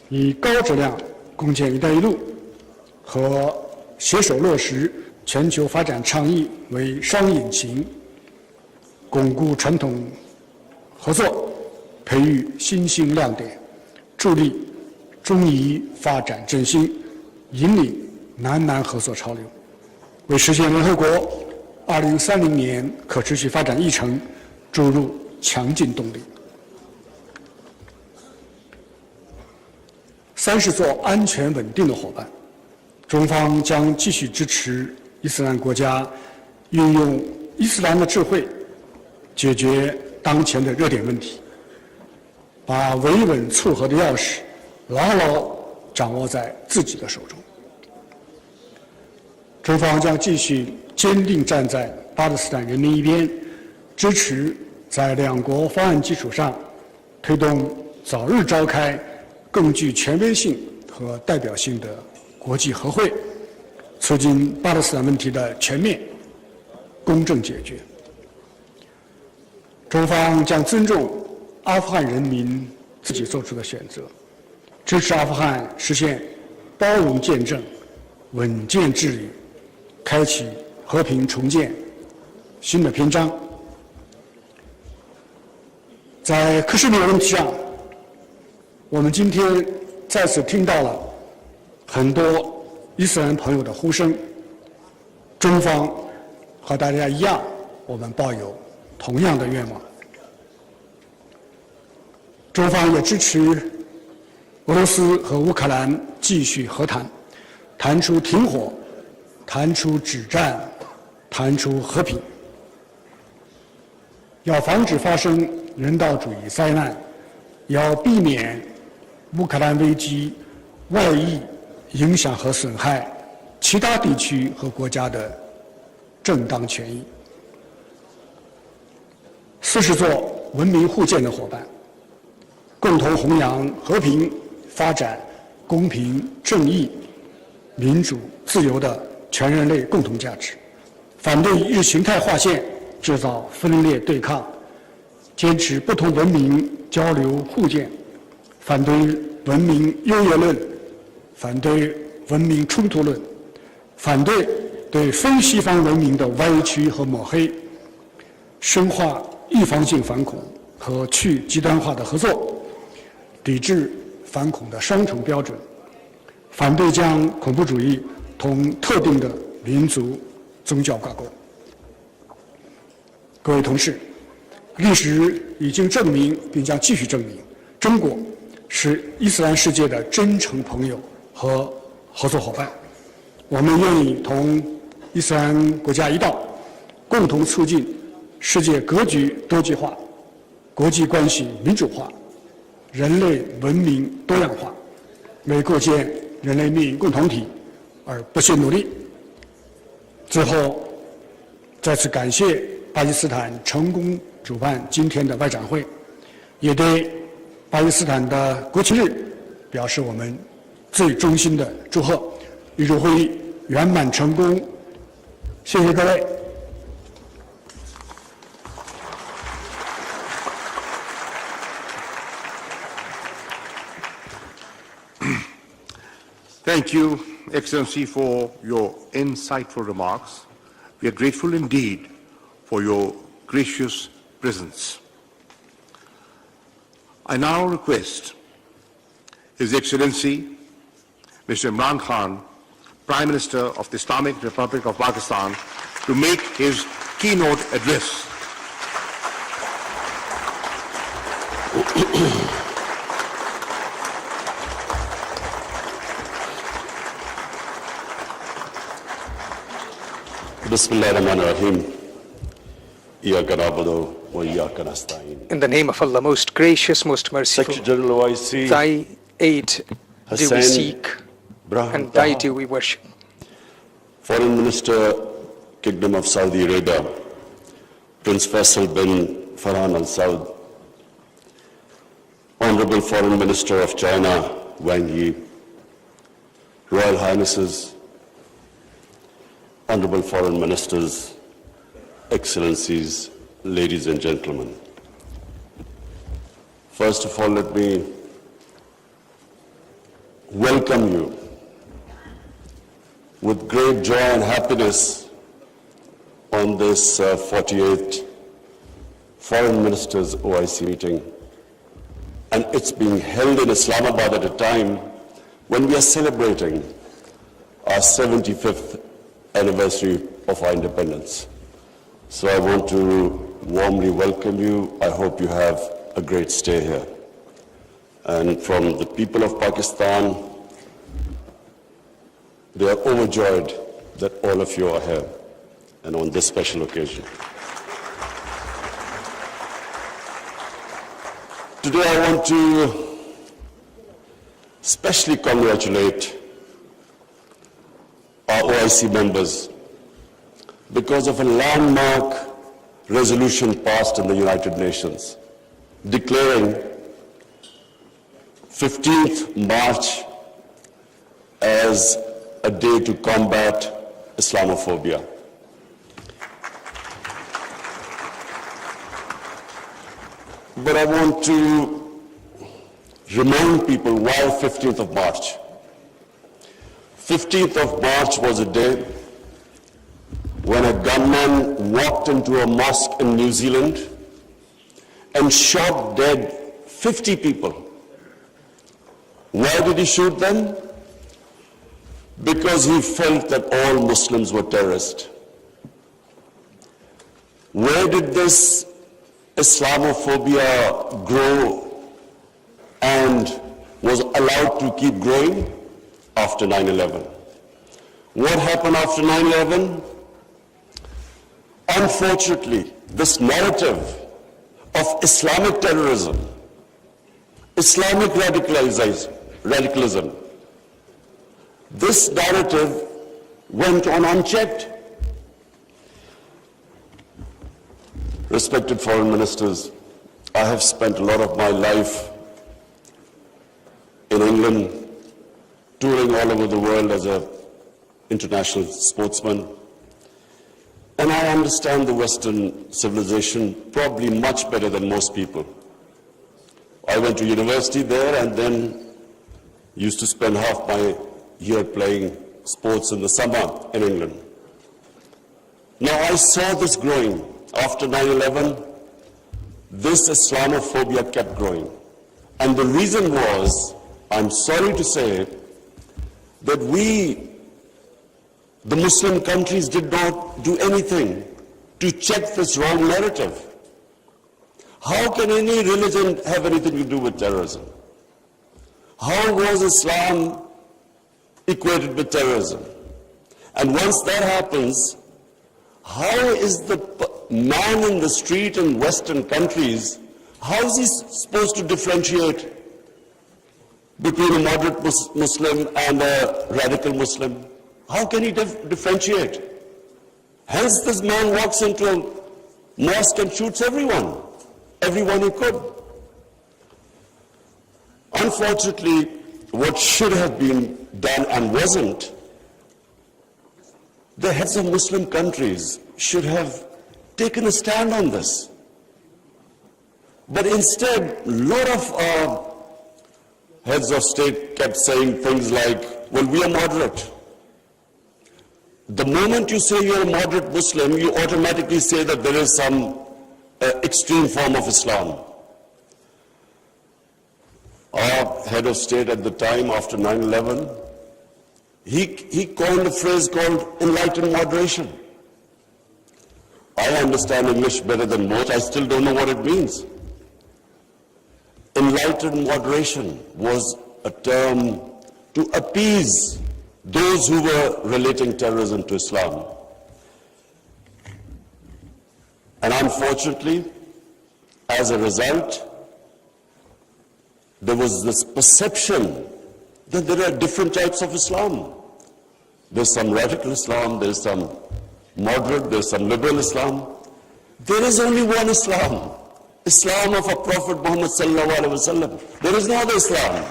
以高质量共建“一带一路”和携手落实全球发展倡议为双引擎，巩固传统合作，培育新兴亮点，助力中伊发展振兴，引领南合作潮流，为实现联合国2030年可持续发展议程注入强劲动力。30座安全稳定的伙伴，中方将继续支持伊斯兰国家运用伊斯兰的智慧解决当前的热点问题，把维稳促和的钥匙牢牢掌握在自己的手中。中方将继续坚定站在巴勒斯坦人民一边，支持在两国方案基础上推动早日召开更具权威性和代表性的国际和会，促进巴勒斯坦问题的全面公正解决。中方将尊重阿富汗人民自己做出的选择，支持阿富汗实现包容建政、稳健治理，开启和平重建新的篇章。在克什米尔问题上，我们今天再次听到了很多伊斯兰朋友的呼声。中方和大家一样，我们抱有同样的愿望。中方也支持俄罗斯和乌克兰继续和谈，谈出停火，谈出止战，谈出和平。要防止发生人道主义灾难，要避免乌克兰危机外溢影响和损害其他地区和国家的正当权益。40座文明互鉴的伙伴，共同弘扬和平、发展、公平、正义、民主、自由的全人类共同价值，反对意识形态划线，制造分裂对抗，坚持不同文明交流互鉴，反对文明优越论，反对文明冲突论，反对对非西方文明的歪曲和抹黑，深化预防性反恐和去极端化的合作，抵制反恐的双重标准，反对将恐怖主义同特定的民族、宗教挂钩。各位同事，历史已经证明，并将继续证明，中国是伊斯兰世界的真诚朋友和合作伙伴。我们愿意同伊斯兰国家一道，共同促进世界格局多极化、国际关系民主化、人类文明多样化，为构建人类命运共同体而不懈努力。最后，再次感谢巴基斯坦成功主办今天的外长会，也对巴基斯坦的国庆日表示我们最衷心的祝贺。预祝会议圆满成功，谢谢各位。Thank you, Excellency, for your insightful remarks. We are grateful indeed for your gracious presence. I now request His Excellency, Mr. Imran Khan, Prime Minister of the Islamic Republic of Pakistan, to make his keynote address. Bismillahirrahmanirrahim. إياك نعبد وإياك نستعين. In the name of Allah, most gracious, most merciful, Secretary General OIC, Thy aid do we Hussein seek, Brahim and Thy Taha, do we worship. Foreign Minister, Kingdom of Saudi Arabia, Prince Faisal bin Farhan Al Saud, Honorable Foreign Minister of China, Wang Yi, Royal Highnesses, Honorable Foreign Ministers, Excellencies, ladies and gentlemen. First of all, let me welcome you with great joy and happiness on this 48th Foreign Ministers OIC meeting. And it's being held in Islamabad at a time when we are celebrating our 75th anniversary of our independence. So I want to warmly welcome you. I hope you have a great stay here. And from the people of Pakistan, they are overjoyed that all of you are here and on this special occasion. Today I want to especially congratulate our OIC members because of a landmark resolution passed in the United Nations declaring 15th March as a day to combat Islamophobia. But I want to remind people why 15th of March. 15th of March was a day when a gunman walked into a mosque in New Zealand and shot dead 50 people. Why did he shoot them? Because he felt that all Muslims were terrorists. Where did this Islamophobia grow and was allowed to keep growing? After 9/11. What happened after 9/11? Unfortunately, this narrative of Islamic terrorism, Islamic radicalism, this narrative went on unchecked. Respected foreign ministers, I have spent a lot of my life in England, touring all over the world as an international sportsman. And I understand the Western civilization probably much better than most people. I went to university there and then used to spend half my year playing sports in the summer in England. Now I saw this growing. After 9/11, this Islamophobia kept growing. And the reason was, I'm sorry to say, that we, the Muslim countries, did not do anything to check this wrong narrative. How can any religion have anything to do with terrorism? How was Islam equated with terrorism? And once that happens, how is the man in the street in Western countries, how is he supposed to differentiate between a moderate Muslim and a radical Muslim? How can he differentiate? Hence this man walks into a mosque and shoots everyone he could. Unfortunately, what should have been done and wasn't, the heads of Muslim countries should have taken a stand on this. But instead, a lot of heads of state kept saying things like, well, we are moderate. The moment you say you're a moderate Muslim, you automatically say that there is some extreme form of Islam. Our head of state at the time, after 9/11, he coined a phrase called Enlightened Moderation. I understand English better than most. I still don't know what it means. Enlightened moderation was a term to appease those who were relating terrorism to Islam. And unfortunately, as a result, there was this perception that there are different types of Islam. There's some radical Islam, there's some moderate, there's some liberal Islam. There is only one Islam, Islam of our Prophet Muhammad sallallahu alaihi wasallam. There is no other Islam.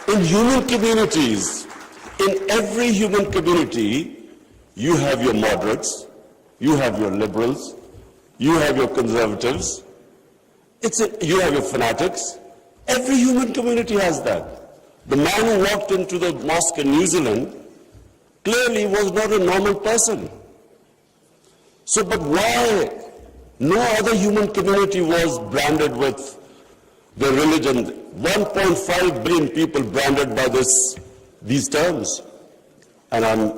In human communities, in every human community, you have your moderates, you have your liberals, you have your conservatives, you have your fanatics. Every human community has that. The man who walked into the mosque in New Zealand clearly was not a normal person. So, but why no other human community was branded with their religion? 1.5 billion people branded by these terms. And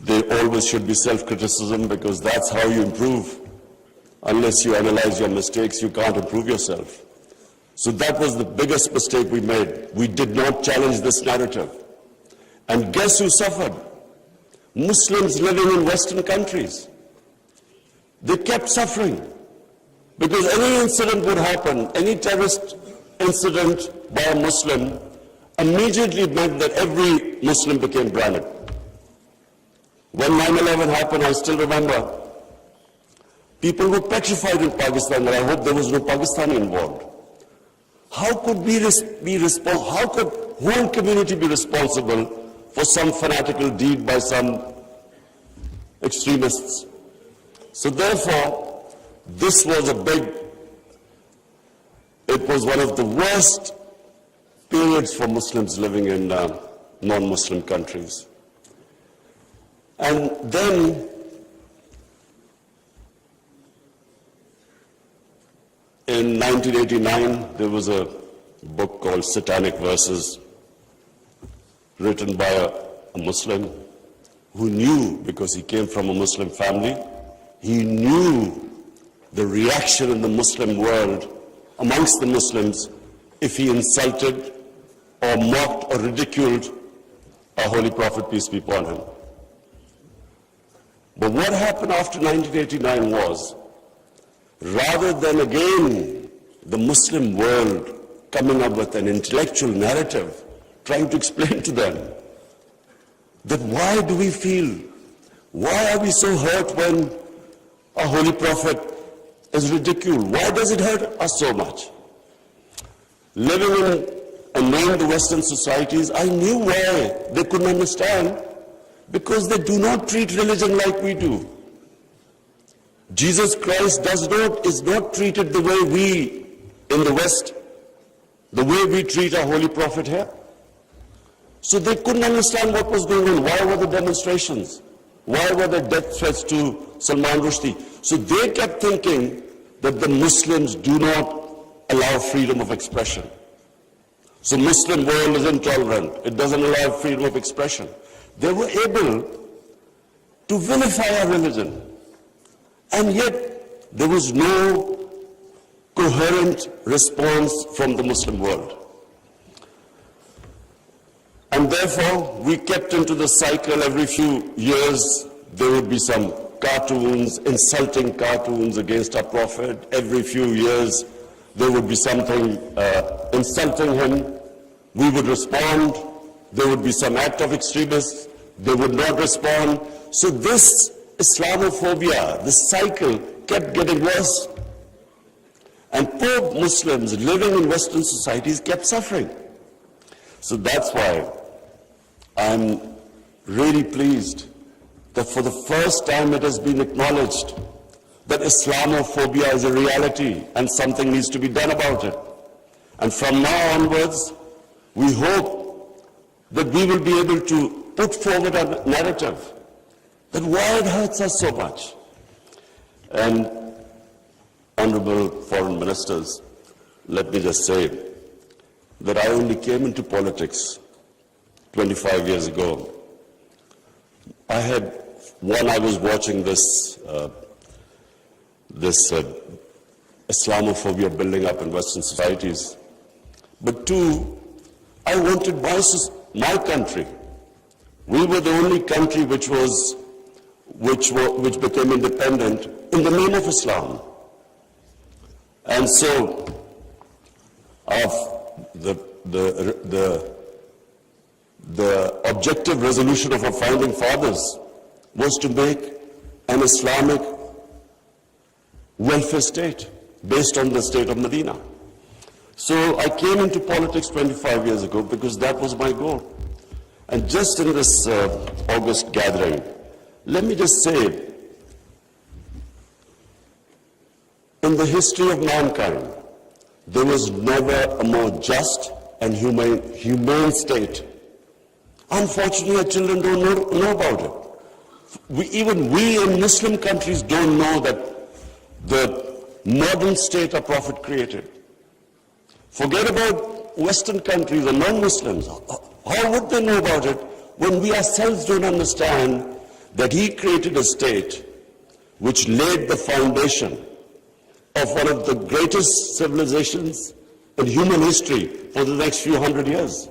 they always should be self-criticism, because that's how you improve. Unless you analyze your mistakes, you can't improve yourself. So that was the biggest mistake we made. We did not challenge this narrative. And guess who suffered? Muslims living in Western countries. They kept suffering. Because any incident would happen, any terrorist incident by a Muslim immediately meant that every Muslim became branded. When 9/11 happened, I still remember, people were petrified in Pakistan, and I hope there was no Pakistani involved. How could how could whole community be responsible for some fanatical deed by some extremists? So therefore, this was it was one of the worst periods for Muslims living in non-Muslim countries. And then in 1989, there was a book called Satanic Verses, written by a Muslim who knew, because he came from a Muslim family, he knew the reaction in the Muslim world amongst the Muslims if he insulted or mocked or ridiculed our Holy Prophet, peace be upon him. But what happened after 1989 was, rather than again the Muslim world coming up with an intellectual narrative, trying to explain to them that why do we feel, why are we so hurt when our Holy Prophet is ridiculed? Why does it hurt us so much? Living in and knowing the Western societies, I knew why they couldn't understand, because they do not treat religion like we do. Jesus Christ is not treated the way we in the West, the way we treat our Holy Prophet here. So they couldn't understand what was going on. Why were the demonstrations? Why were there death threats to Salman Rushdie? So they kept thinking that the Muslims do not allow freedom of expression. So Muslim world is intolerant. It doesn't allow freedom of expression. They were able to vilify our religion. And yet there was no coherent response from the Muslim world. And therefore, we kept into the cycle. Every few years, there would be some cartoons, insulting cartoons against our Prophet. Every few years, there would be something insulting him. We would respond. There would be some act of extremists. They would not respond. So this Islamophobia, this cycle kept getting worse. And poor Muslims living in Western societies kept suffering. So that's why I'm really pleased that for the first time it has been acknowledged that Islamophobia is a reality and something needs to be done about it. And from now onwards, we hope that we will be able to put forward a narrative that why it hurts us so much. And honorable foreign ministers, let me just say that I only came into politics 25 years ago. I was watching this Islamophobia building up in Western societies. But two, I wanted my country. We were the only country which was which became independent in the name of Islam. And so, the objective resolution of our founding fathers was to make an Islamic welfare state based on the state of Medina. So I came into politics 25 years ago because that was my goal. And just in this August gathering, let me just say, in the history of mankind, there was never a more just and humane state. Unfortunately, our children don't know about it. Even we in Muslim countries don't know that the modern state our Prophet created. Forget about Western countries or non-Muslims. How would they know about it when we ourselves don't understand that he created a state which laid the foundation of one of the greatest civilizations in human history for the next few hundred years.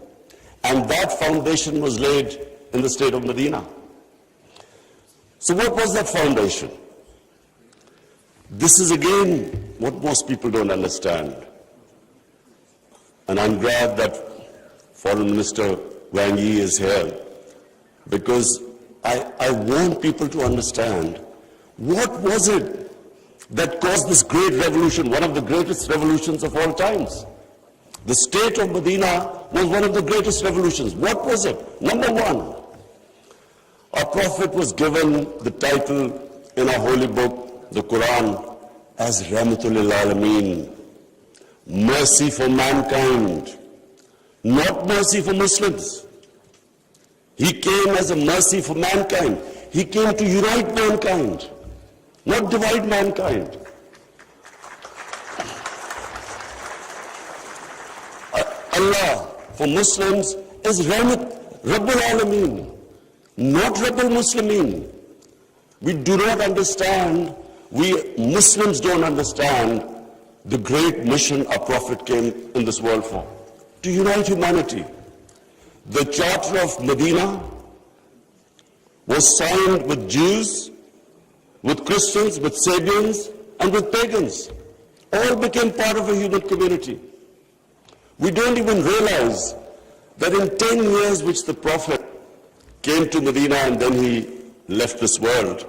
And that foundation was laid in the state of Medina. So what was that foundation? This is again what most people don't understand. And I'm glad that Foreign Minister Wang Yi is here, because I want people to understand what was it that caused this great revolution, one of the greatest revolutions of all times. The state of Medina was one of the greatest revolutions. What was it? Number one, our Prophet was given the title in our holy book, the Quran, as Rahmatul lil Alameen, mercy for mankind, not mercy for Muslims. He came as a mercy for mankind. He came to unite mankind, not divide mankind. Allah for Muslims is Rahmat, Rabbul Alameen, not Rabbul Muslimin. We do not understand, we Muslims don't understand the great mission our Prophet came in this world for, to unite humanity. The Charter of Medina was signed with Jews, with Christians, with Sabians, and with pagans. All became part of a human community. We don't even realize that in 10 years which the Prophet came to Medina and then he left this world,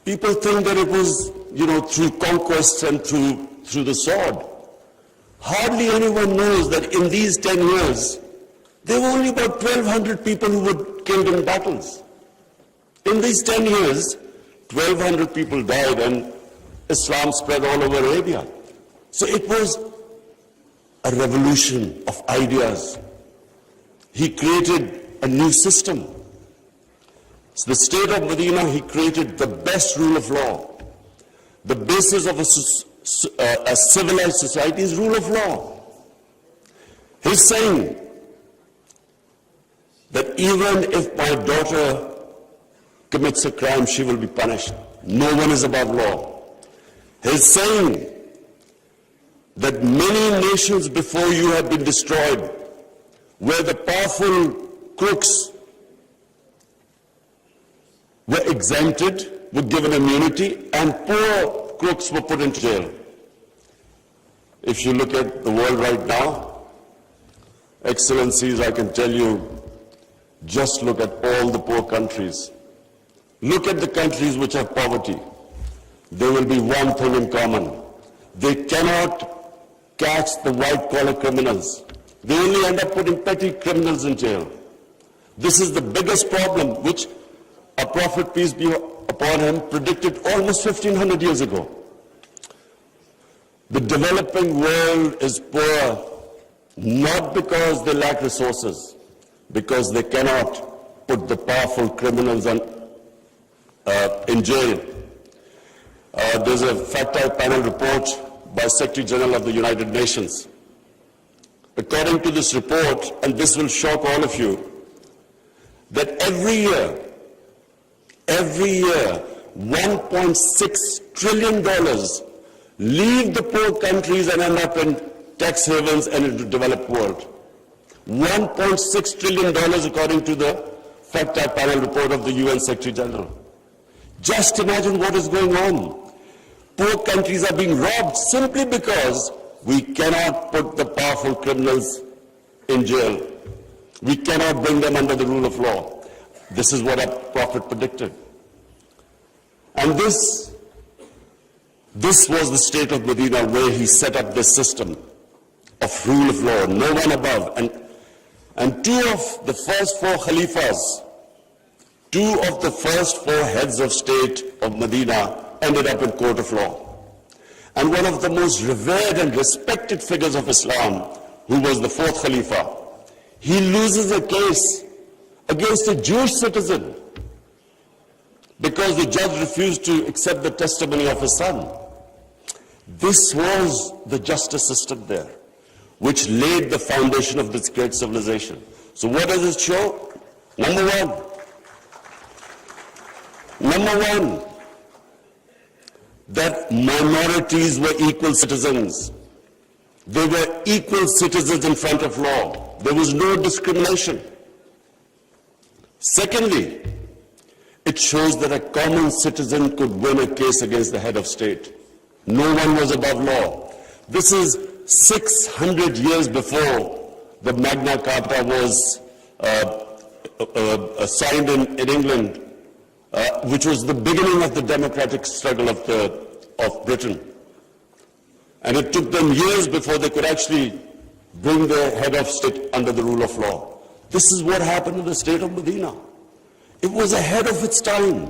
people think that it was, through conquests and through the sword. Hardly anyone knows that in these 10 years, there were only about 1,200 people who were killed in battles. In these 10 years, 1,200 people died and Islam spread all over Arabia. So it was a revolution of ideas. He created a new system. So the state of Medina, he created the best rule of law. The basis of a civilized society is rule of law. He's saying that even if my daughter commits a crime, she will be punished. No one is above law. He's saying that many nations before you have been destroyed, where the powerful crooks were exempted, were given immunity, and poor crooks were put into jail. If you look at the world right now, Excellencies, I can tell you, just look at all the poor countries. Look at the countries which have poverty. There will be one thing in common. They cannot catch the white-collar criminals. They only end up putting petty criminals in jail. This is the biggest problem which our Prophet, peace be upon him, predicted almost 1,500 years ago. The developing world is poor not because they lack resources, because they cannot put the powerful criminals in jail. There's a fact-eye panel report by Secretary General of the United Nations. According to this report, and this will shock all of you, that every year, $1.6 trillion leave the poor countries and end up in tax havens and in the developed world. $1.6 trillion according to the fact panel report of the UN Secretary General. Just imagine what is going on. Poor countries are being robbed simply because we cannot put the powerful criminals in jail. We cannot bring them under the rule of law. This is what our Prophet predicted. And this was the state of Medina where he set up this system of rule of law, no one above. And two of the first four Khalifas, two of the first four heads of state of Medina ended up in court of law. And one of the most revered and respected figures of Islam, who was the fourth Khalifa, he loses a case against a Jewish citizen because the judge refused to accept the testimony of his son. This was the justice system there, which laid the foundation of this great civilization. So what does it show? Number one, that minorities were equal citizens. They were equal citizens in front of law. There was no discrimination. Secondly, it shows that a common citizen could win a case against the head of state. No one was above law. This is 600 years before the Magna Carta was signed in England, which was the beginning of the democratic struggle of Britain. And it took them years before they could actually bring the head of state under the rule of law. This is what happened in the state of Medina. It was ahead of its time.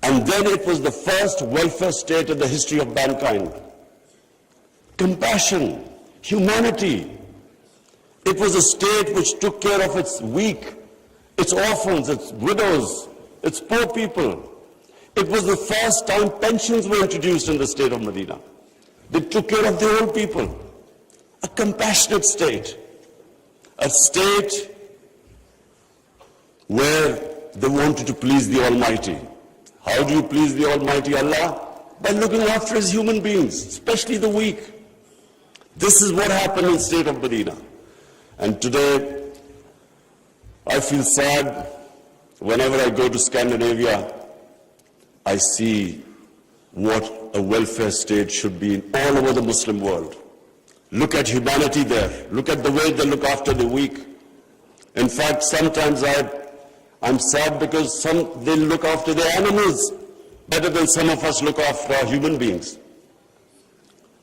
And then it was the first welfare state in the history of mankind. Compassion, humanity. It was a state which took care of its weak, its orphans, its widows, its poor people. It was the first time pensions were introduced in the state of Medina. They took care of their own people. A compassionate state. A state where they wanted to please the Almighty. How do you please the Almighty Allah? By looking after His human beings, especially the weak. This is what happened in the state of Medina. And today, I feel sad whenever I go to Scandinavia. I see what a welfare state should be in all over the Muslim world. Look at humanity there. Look at the way they look after the weak. In fact, sometimes I'm sad because they look after their animals better than some of us look after our human beings.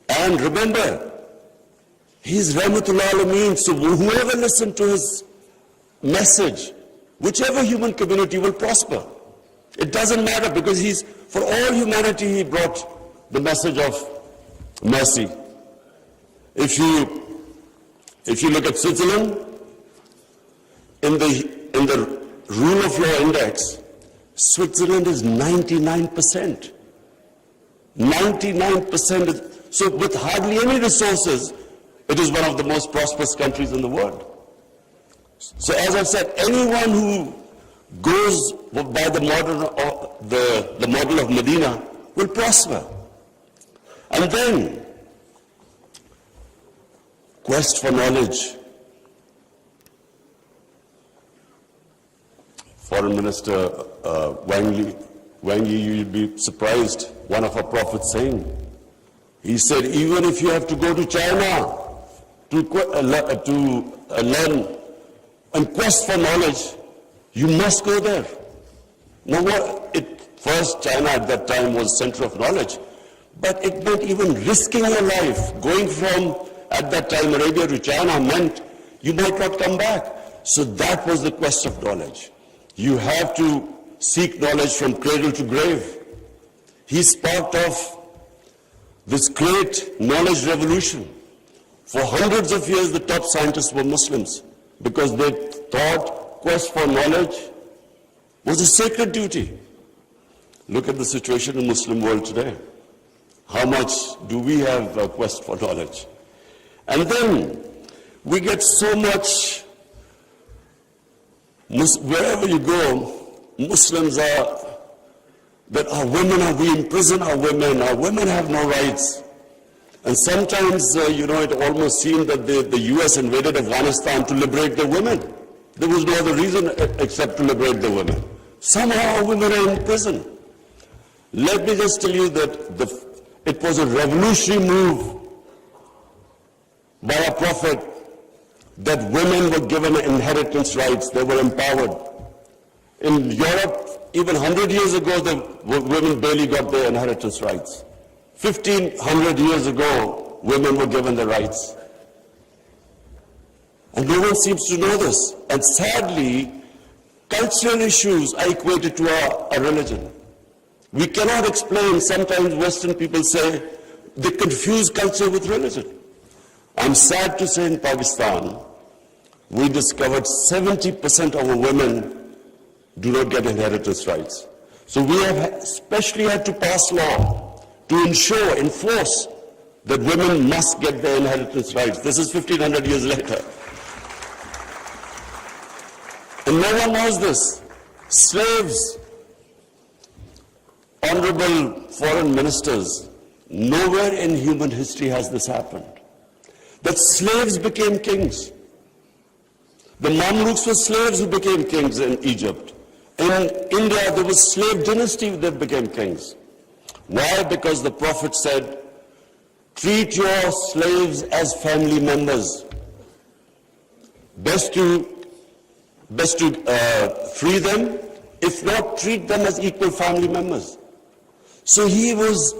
And remember, He's Rahmatul Alameen, so whoever listened to His message, whichever human community will prosper. It doesn't matter because for all humanity, He brought the message of mercy. If you look at Switzerland, in the rule of law index, Switzerland is 99%. 99%. So with hardly any resources, it is one of the most prosperous countries in the world. So as I've said, anyone who goes by the model of Medina will prosper. And then, quest for knowledge. Foreign Minister Wang Yi, you'll be surprised, one of our prophets saying, he said, even if you have to go to China to learn and quest for knowledge, you must go there. Now first China at that time was center of knowledge, but it meant even risking your life. Going from, at that time, Arabia to China meant you might not come back. So that was the quest of knowledge. You have to seek knowledge from cradle to grave. He sparked off this great knowledge revolution. For hundreds of years, the top scientists were Muslims because they thought quest for knowledge was a sacred duty. Look at the situation in the Muslim world today. How much do we have a quest for knowledge? And then we get so much, wherever you go, Muslims that our women we imprison our women have no rights. And sometimes, it almost seemed that the US invaded Afghanistan to liberate the women. There was no other reason except to liberate the women. Somehow women are in prison. Let me just tell you that it was a revolutionary move by a prophet that women were given inheritance rights. They were empowered. In Europe, even 100 years ago, the women barely got their inheritance rights. 1,500 years ago, women were given the rights. And no one seems to know this. And sadly, cultural issues are equated to our religion. We cannot explain, sometimes Western people say, they confuse culture with religion. I'm sad to say in Pakistan, we discovered 70% of our women do not get inheritance rights. So we have especially had to pass law to enforce that women must get their inheritance rights. This is 1,500 years later. And no one knows this. Slaves, honorable foreign ministers, nowhere in human history has this happened. That slaves became kings. The Mamluks were slaves who became kings in Egypt. In India, there was slave dynasty that became kings. Why? Because the Prophet said, treat your slaves as family members. Best to free them, if not, treat them as equal family members. So he was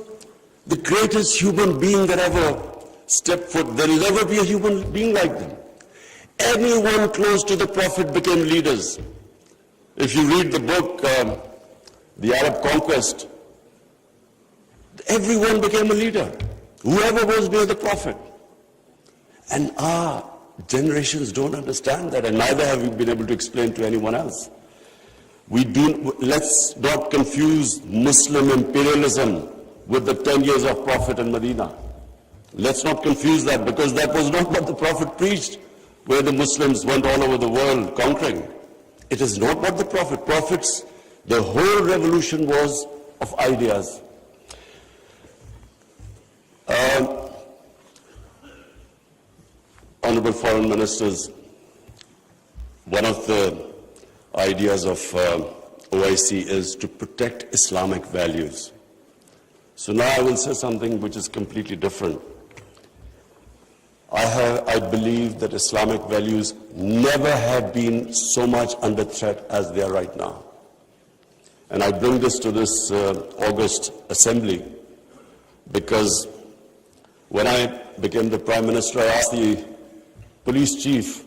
the greatest human being that ever stepped foot. There will never be a human being like them. Anyone close to the Prophet became leaders. If you read the book, The Arab Conquest, everyone became a leader, whoever was near the Prophet. And our generations don't understand that, and neither have we been able to explain to anyone else. Let's not confuse Muslim imperialism with the 10 years of Prophet in Medina. Let's not confuse that, because that was not what the Prophet preached, where the Muslims went all over the world conquering. It is not what the Prophets, the whole revolution was of ideas. Honorable Foreign Ministers, one of the ideas of OIC is to protect Islamic values. So now I will say something which is completely different. I believe that Islamic values never have been so much under threat as they are right now. And I bring this to this August assembly because when I became the Prime Minister, I asked the police chief,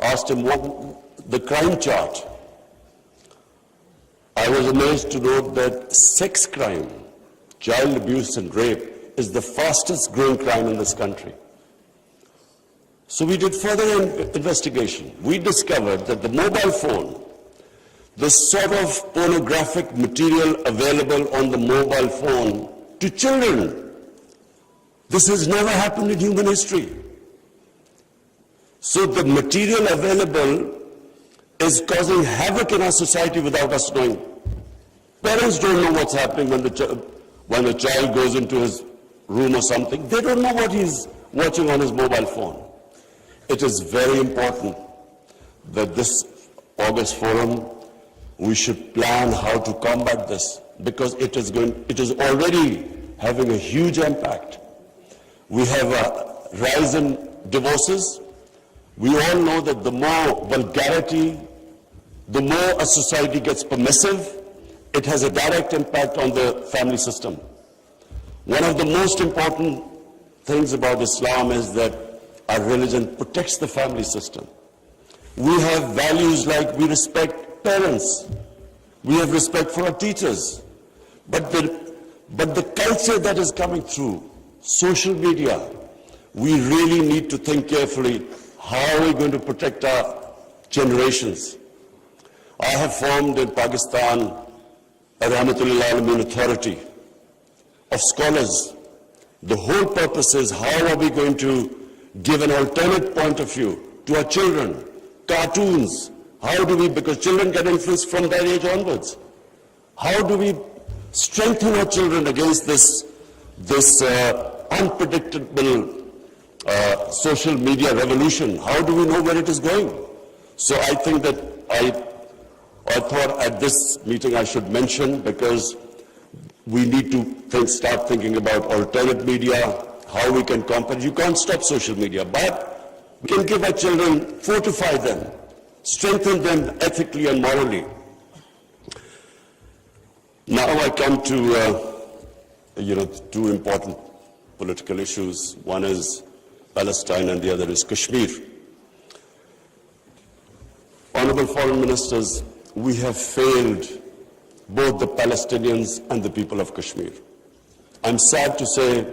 asked him what the crime chart. I was amazed to note that sex crime, child abuse and rape is the fastest growing crime in this country. So we did further investigation. We discovered that the mobile phone, the sort of pornographic material available on the mobile phone to children, this has never happened in human history. So the material available is causing havoc in our society without us knowing. Parents don't know what's happening when a child goes into his room or something. They don't know what he's watching on his mobile phone. It is very important that this August forum, we should plan how to combat this, because it is already having a huge impact. We have a rise in divorces. We all know that the more vulgarity, the more a society gets permissive, it has a direct impact on the family system. One of the most important things about Islam is that our religion protects the family system. We have values like we respect parents, we have respect for our teachers, but the culture that is coming through, social media, we really need to think carefully, how are we going to protect our generations? I have formed in Pakistan a Rahmatullahi Alameen authority of scholars. The whole purpose is how are we going to give an alternate point of view to our children, cartoons. How do we, because children get influenced from that age onwards. How do we strengthen our children against this unpredictable social media revolution? How do we know where it is going? So I think that I thought at this meeting I should mention, because we need to start thinking about alternate media, how we can combat. You can't stop social media, but we can give our children, fortify them, strengthen them ethically and morally. Now I come to, two important political issues. One is Palestine and the other is Kashmir. Honorable Foreign Ministers, we have failed both the Palestinians and the people of Kashmir. I'm sad to say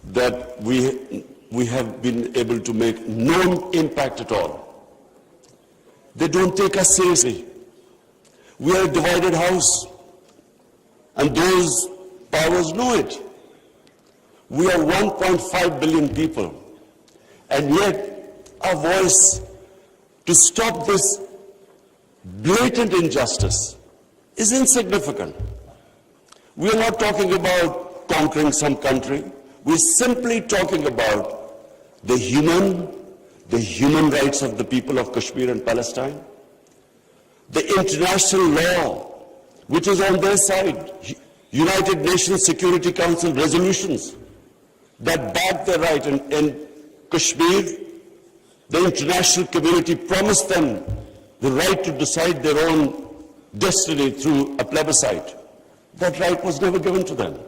that we have been able to make no impact at all. They don't take us seriously. We are a divided house, and those powers know it. We are 1.5 billion people, and yet our voice to stop this blatant injustice is insignificant. We are not talking about conquering some country. We're simply talking about the human rights of the people of Kashmir and Palestine, the international law, which is on their side, United Nations Security Council resolutions that back their right. In Kashmir, the international community promised them the right to decide their own destiny through a plebiscite. That right was never given to them.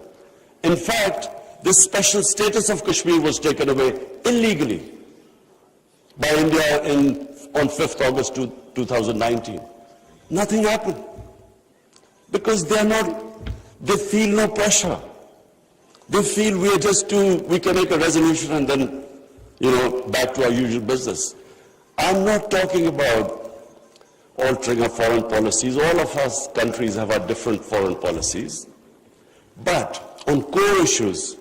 In fact, the special status of Kashmir was taken away illegally by India on 5th August 2019. Nothing happened because they feel no pressure. They feel we can make a resolution and then, back to our usual business. I'm not talking about altering our foreign policies. All of us countries have our different foreign policies. But on core issues,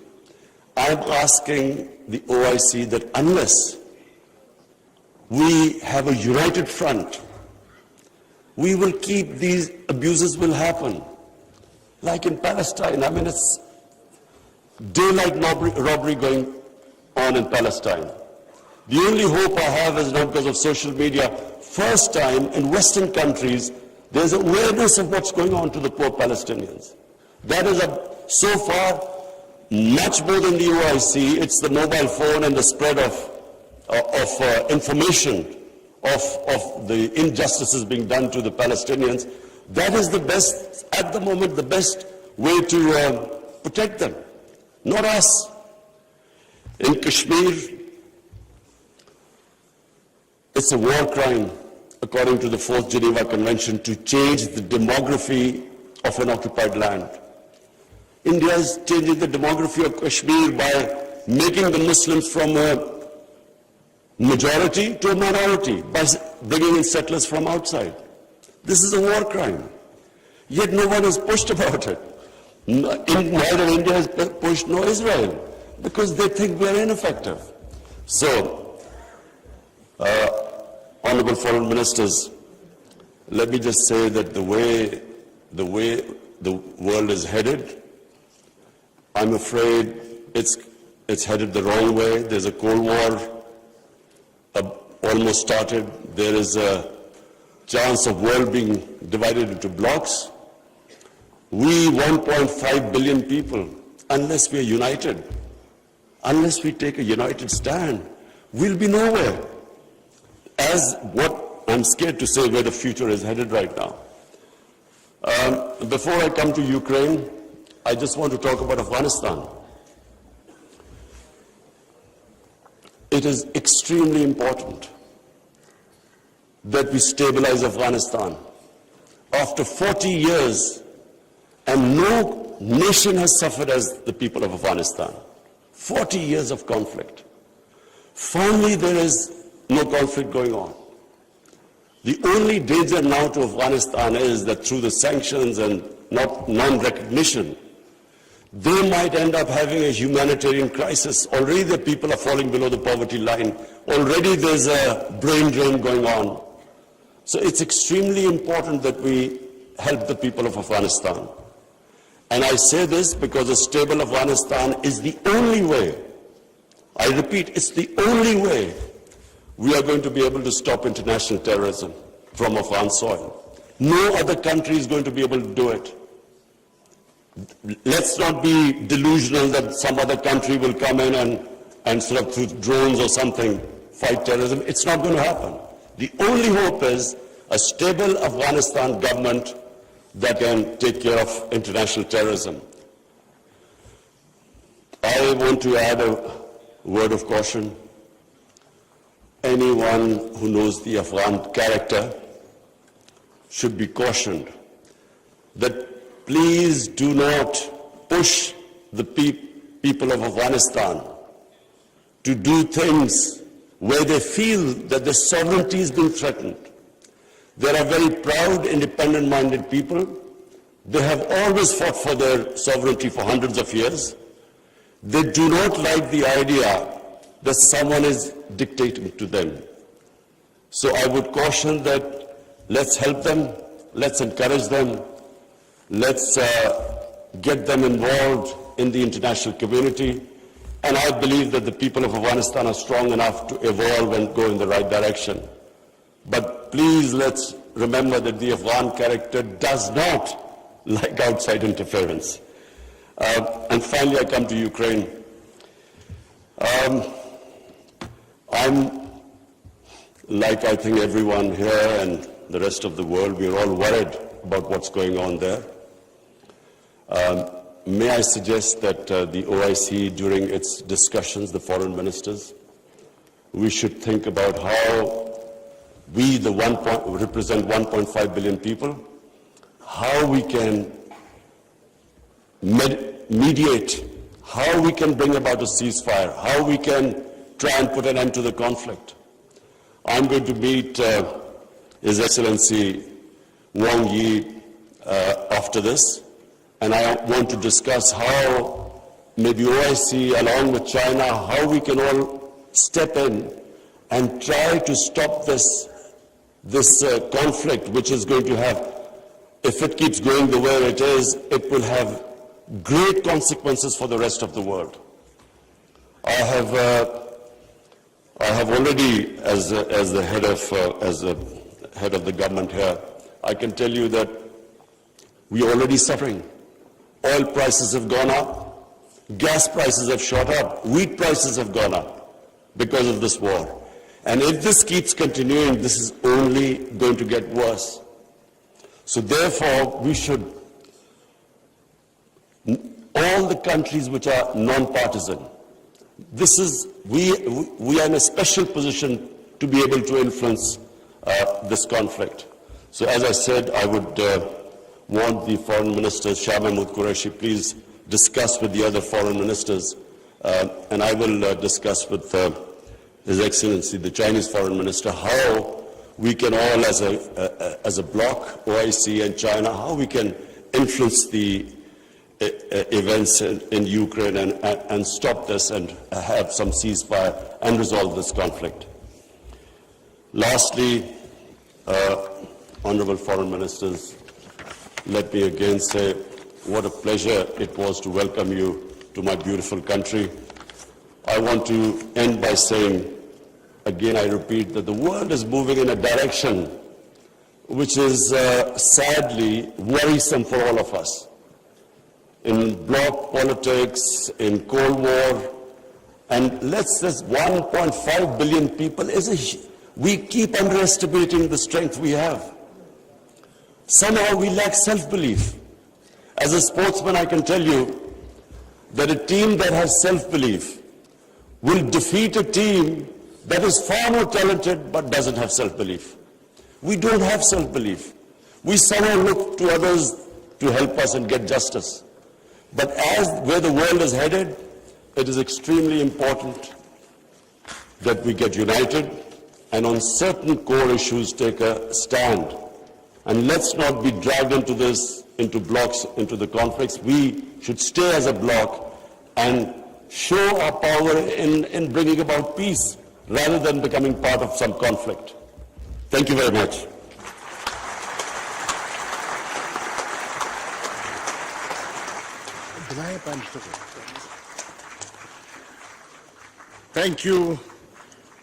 I'm asking the OIC that unless we have a united front, we will keep these abuses will happen. Like in Palestine, it's daylight robbery going on in Palestine. The only hope I have is not because of social media. First time in Western countries, there's awareness of what's going on to the poor Palestinians. That is, so far, much more than the OIC. It's the mobile phone and the spread of information of the injustices being done to the Palestinians. That is the best, at the moment, the best way to protect them, not us. In Kashmir, it's a war crime, according to the 4th Geneva Convention, to change the demography of an occupied land. India is changing the demography of Kashmir by making the Muslims from a majority to a minority, by bringing in settlers from outside. This is a war crime. Yet no one has pushed about it. Neither India has pushed nor Israel, because they think we are ineffective. So, Honorable Foreign Ministers, let me just say that the way the world is headed, I'm afraid it's headed the wrong way. There's a Cold War almost started. There is a chance of world being divided into blocks. We 1.5 billion people, unless we are united, unless we take a united stand, we'll be nowhere. As what I'm scared to say where the future is headed right now. Before I come to Ukraine, I just want to talk about Afghanistan. It is extremely important that we stabilize Afghanistan. After 40 years, and no nation has suffered as the people of Afghanistan. 40 years of conflict. Finally, there is no conflict going on. The only danger now to Afghanistan is that through the sanctions and non-recognition, they might end up having a humanitarian crisis. Already the people are falling below the poverty line. Already there's a brain drain going on. So it's extremely important that we help the people of Afghanistan. And I say this because a stable Afghanistan is the only way, I repeat, it's the only way we are going to be able to stop international terrorism from Afghan soil. No other country is going to be able to do it. Let's not be delusional that some other country will come in and sort of through drones or something fight terrorism. It's not going to happen. The only hope is a stable Afghanistan government that can take care of international terrorism. I want to add a word of caution. Anyone who knows the Afghan character should be cautioned that please do not push the people of Afghanistan to do things where they feel that their sovereignty is being threatened. They are very proud, independent-minded people. They have always fought for their sovereignty for hundreds of years. They do not like the idea that someone is dictating to them. So I would caution that let's help them, let's encourage them, let's get them involved in the international community. And I believe that the people of Afghanistan are strong enough to evolve and go in the right direction. But please let's remember that the Afghan character does not like outside interference. And finally, I come to Ukraine. I'm, like I think everyone here and the rest of the world, we're all worried about what's going on there. May I suggest that the OIC, during its discussions, the foreign ministers, we should think about how we, represent 1.5 billion people, how we can mediate, how we can bring about a ceasefire, how we can try and put an end to the conflict. I'm going to meet His Excellency Wang Yi after this, and I want to discuss how maybe OIC, along with China, how we can all step in and try to stop this conflict, which is going to have, if it keeps going the way it is, it will have great consequences for the rest of the world. I have already, as the head of the government here, I can tell you that we are already suffering. Oil prices have gone up, gas prices have shot up, wheat prices have gone up because of this war. And if this keeps continuing, this is only going to get worse. So therefore, we should, all the countries which are non-partisan, we are in a special position to be able to influence this conflict. So as I said, I would want the foreign ministers, Shah Mahmood Qureshi, please discuss with the other foreign ministers, and I will discuss with His Excellency, the Chinese foreign minister, how we can all, as a bloc, OIC and China, how we can influence the events in Ukraine and stop this and have some ceasefire and resolve this conflict. Lastly, honorable foreign ministers, let me again say what a pleasure it was to welcome you to my beautiful country. I want to end by saying, again I repeat, that the world is moving in a direction which is sadly worrisome for all of us. In bloc politics, in Cold War, and let's say 1.5 billion people, we keep underestimating the strength we have. Somehow we lack self-belief. As a sportsman, I can tell you that a team that has self-belief will defeat a team that is far more talented but doesn't have self-belief. We don't have self-belief. We somehow look to others to help us and get justice. But as where the world is headed, it is extremely important that we get united and on certain core issues take a stand. And let's not be dragged into this, into blocks, into the conflicts. We should stay as a bloc and show our power in bringing about peace rather than becoming part of some conflict. Thank you very much. Thank you,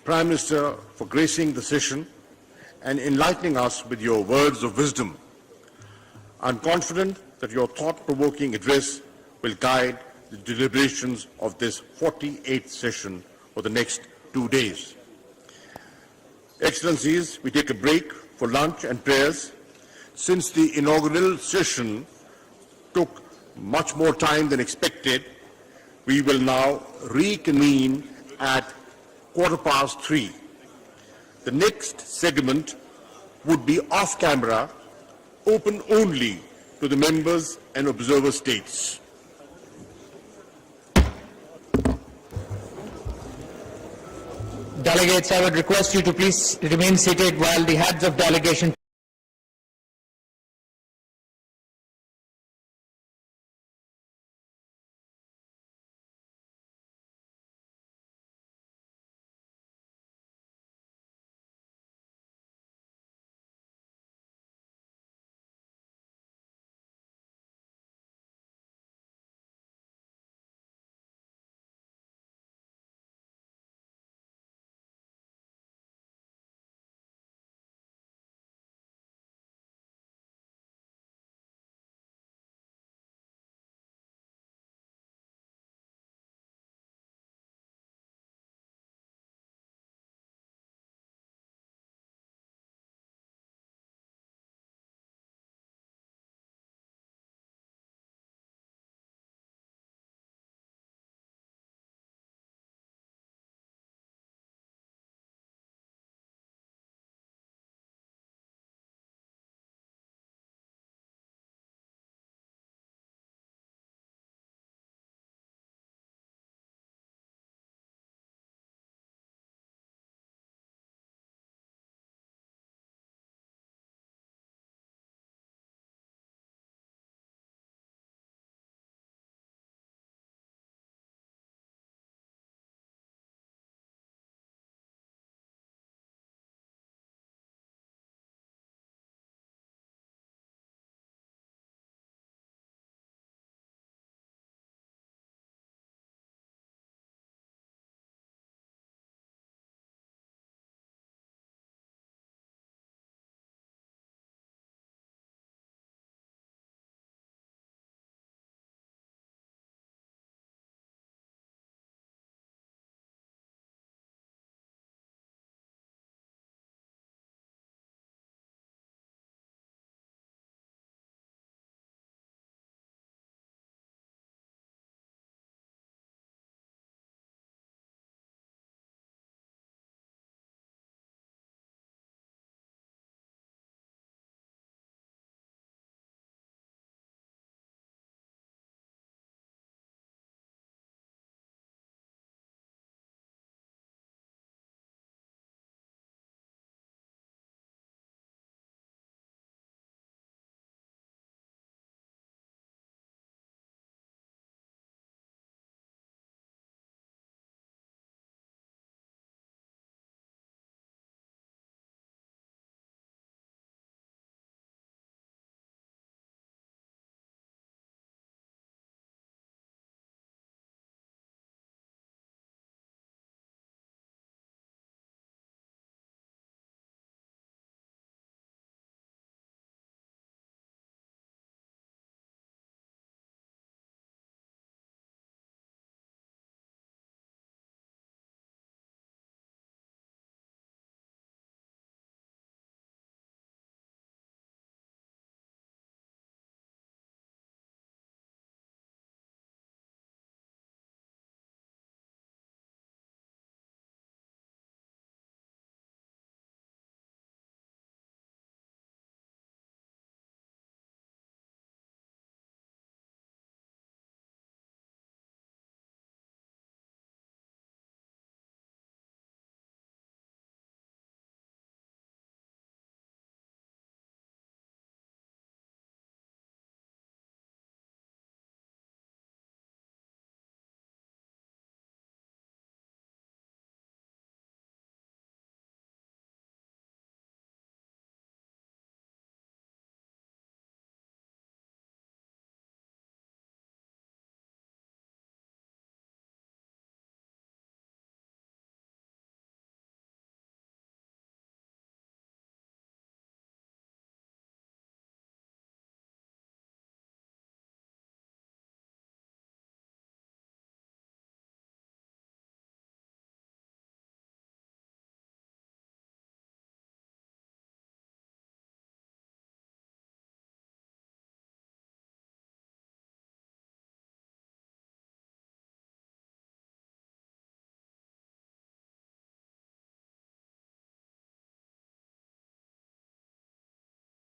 Prime Minister, for gracing the session and enlightening us with your words of wisdom. I'm confident that your thought-provoking address will guide the deliberations of this 48th session for the next 2 days. Excellencies, we take a break for lunch and prayers. Since the inaugural session took much more time than expected, we will now reconvene at 3:15. The next segment would be off camera, open only to the members and observer states. Delegates, I would request you to please remain seated while the heads of delegation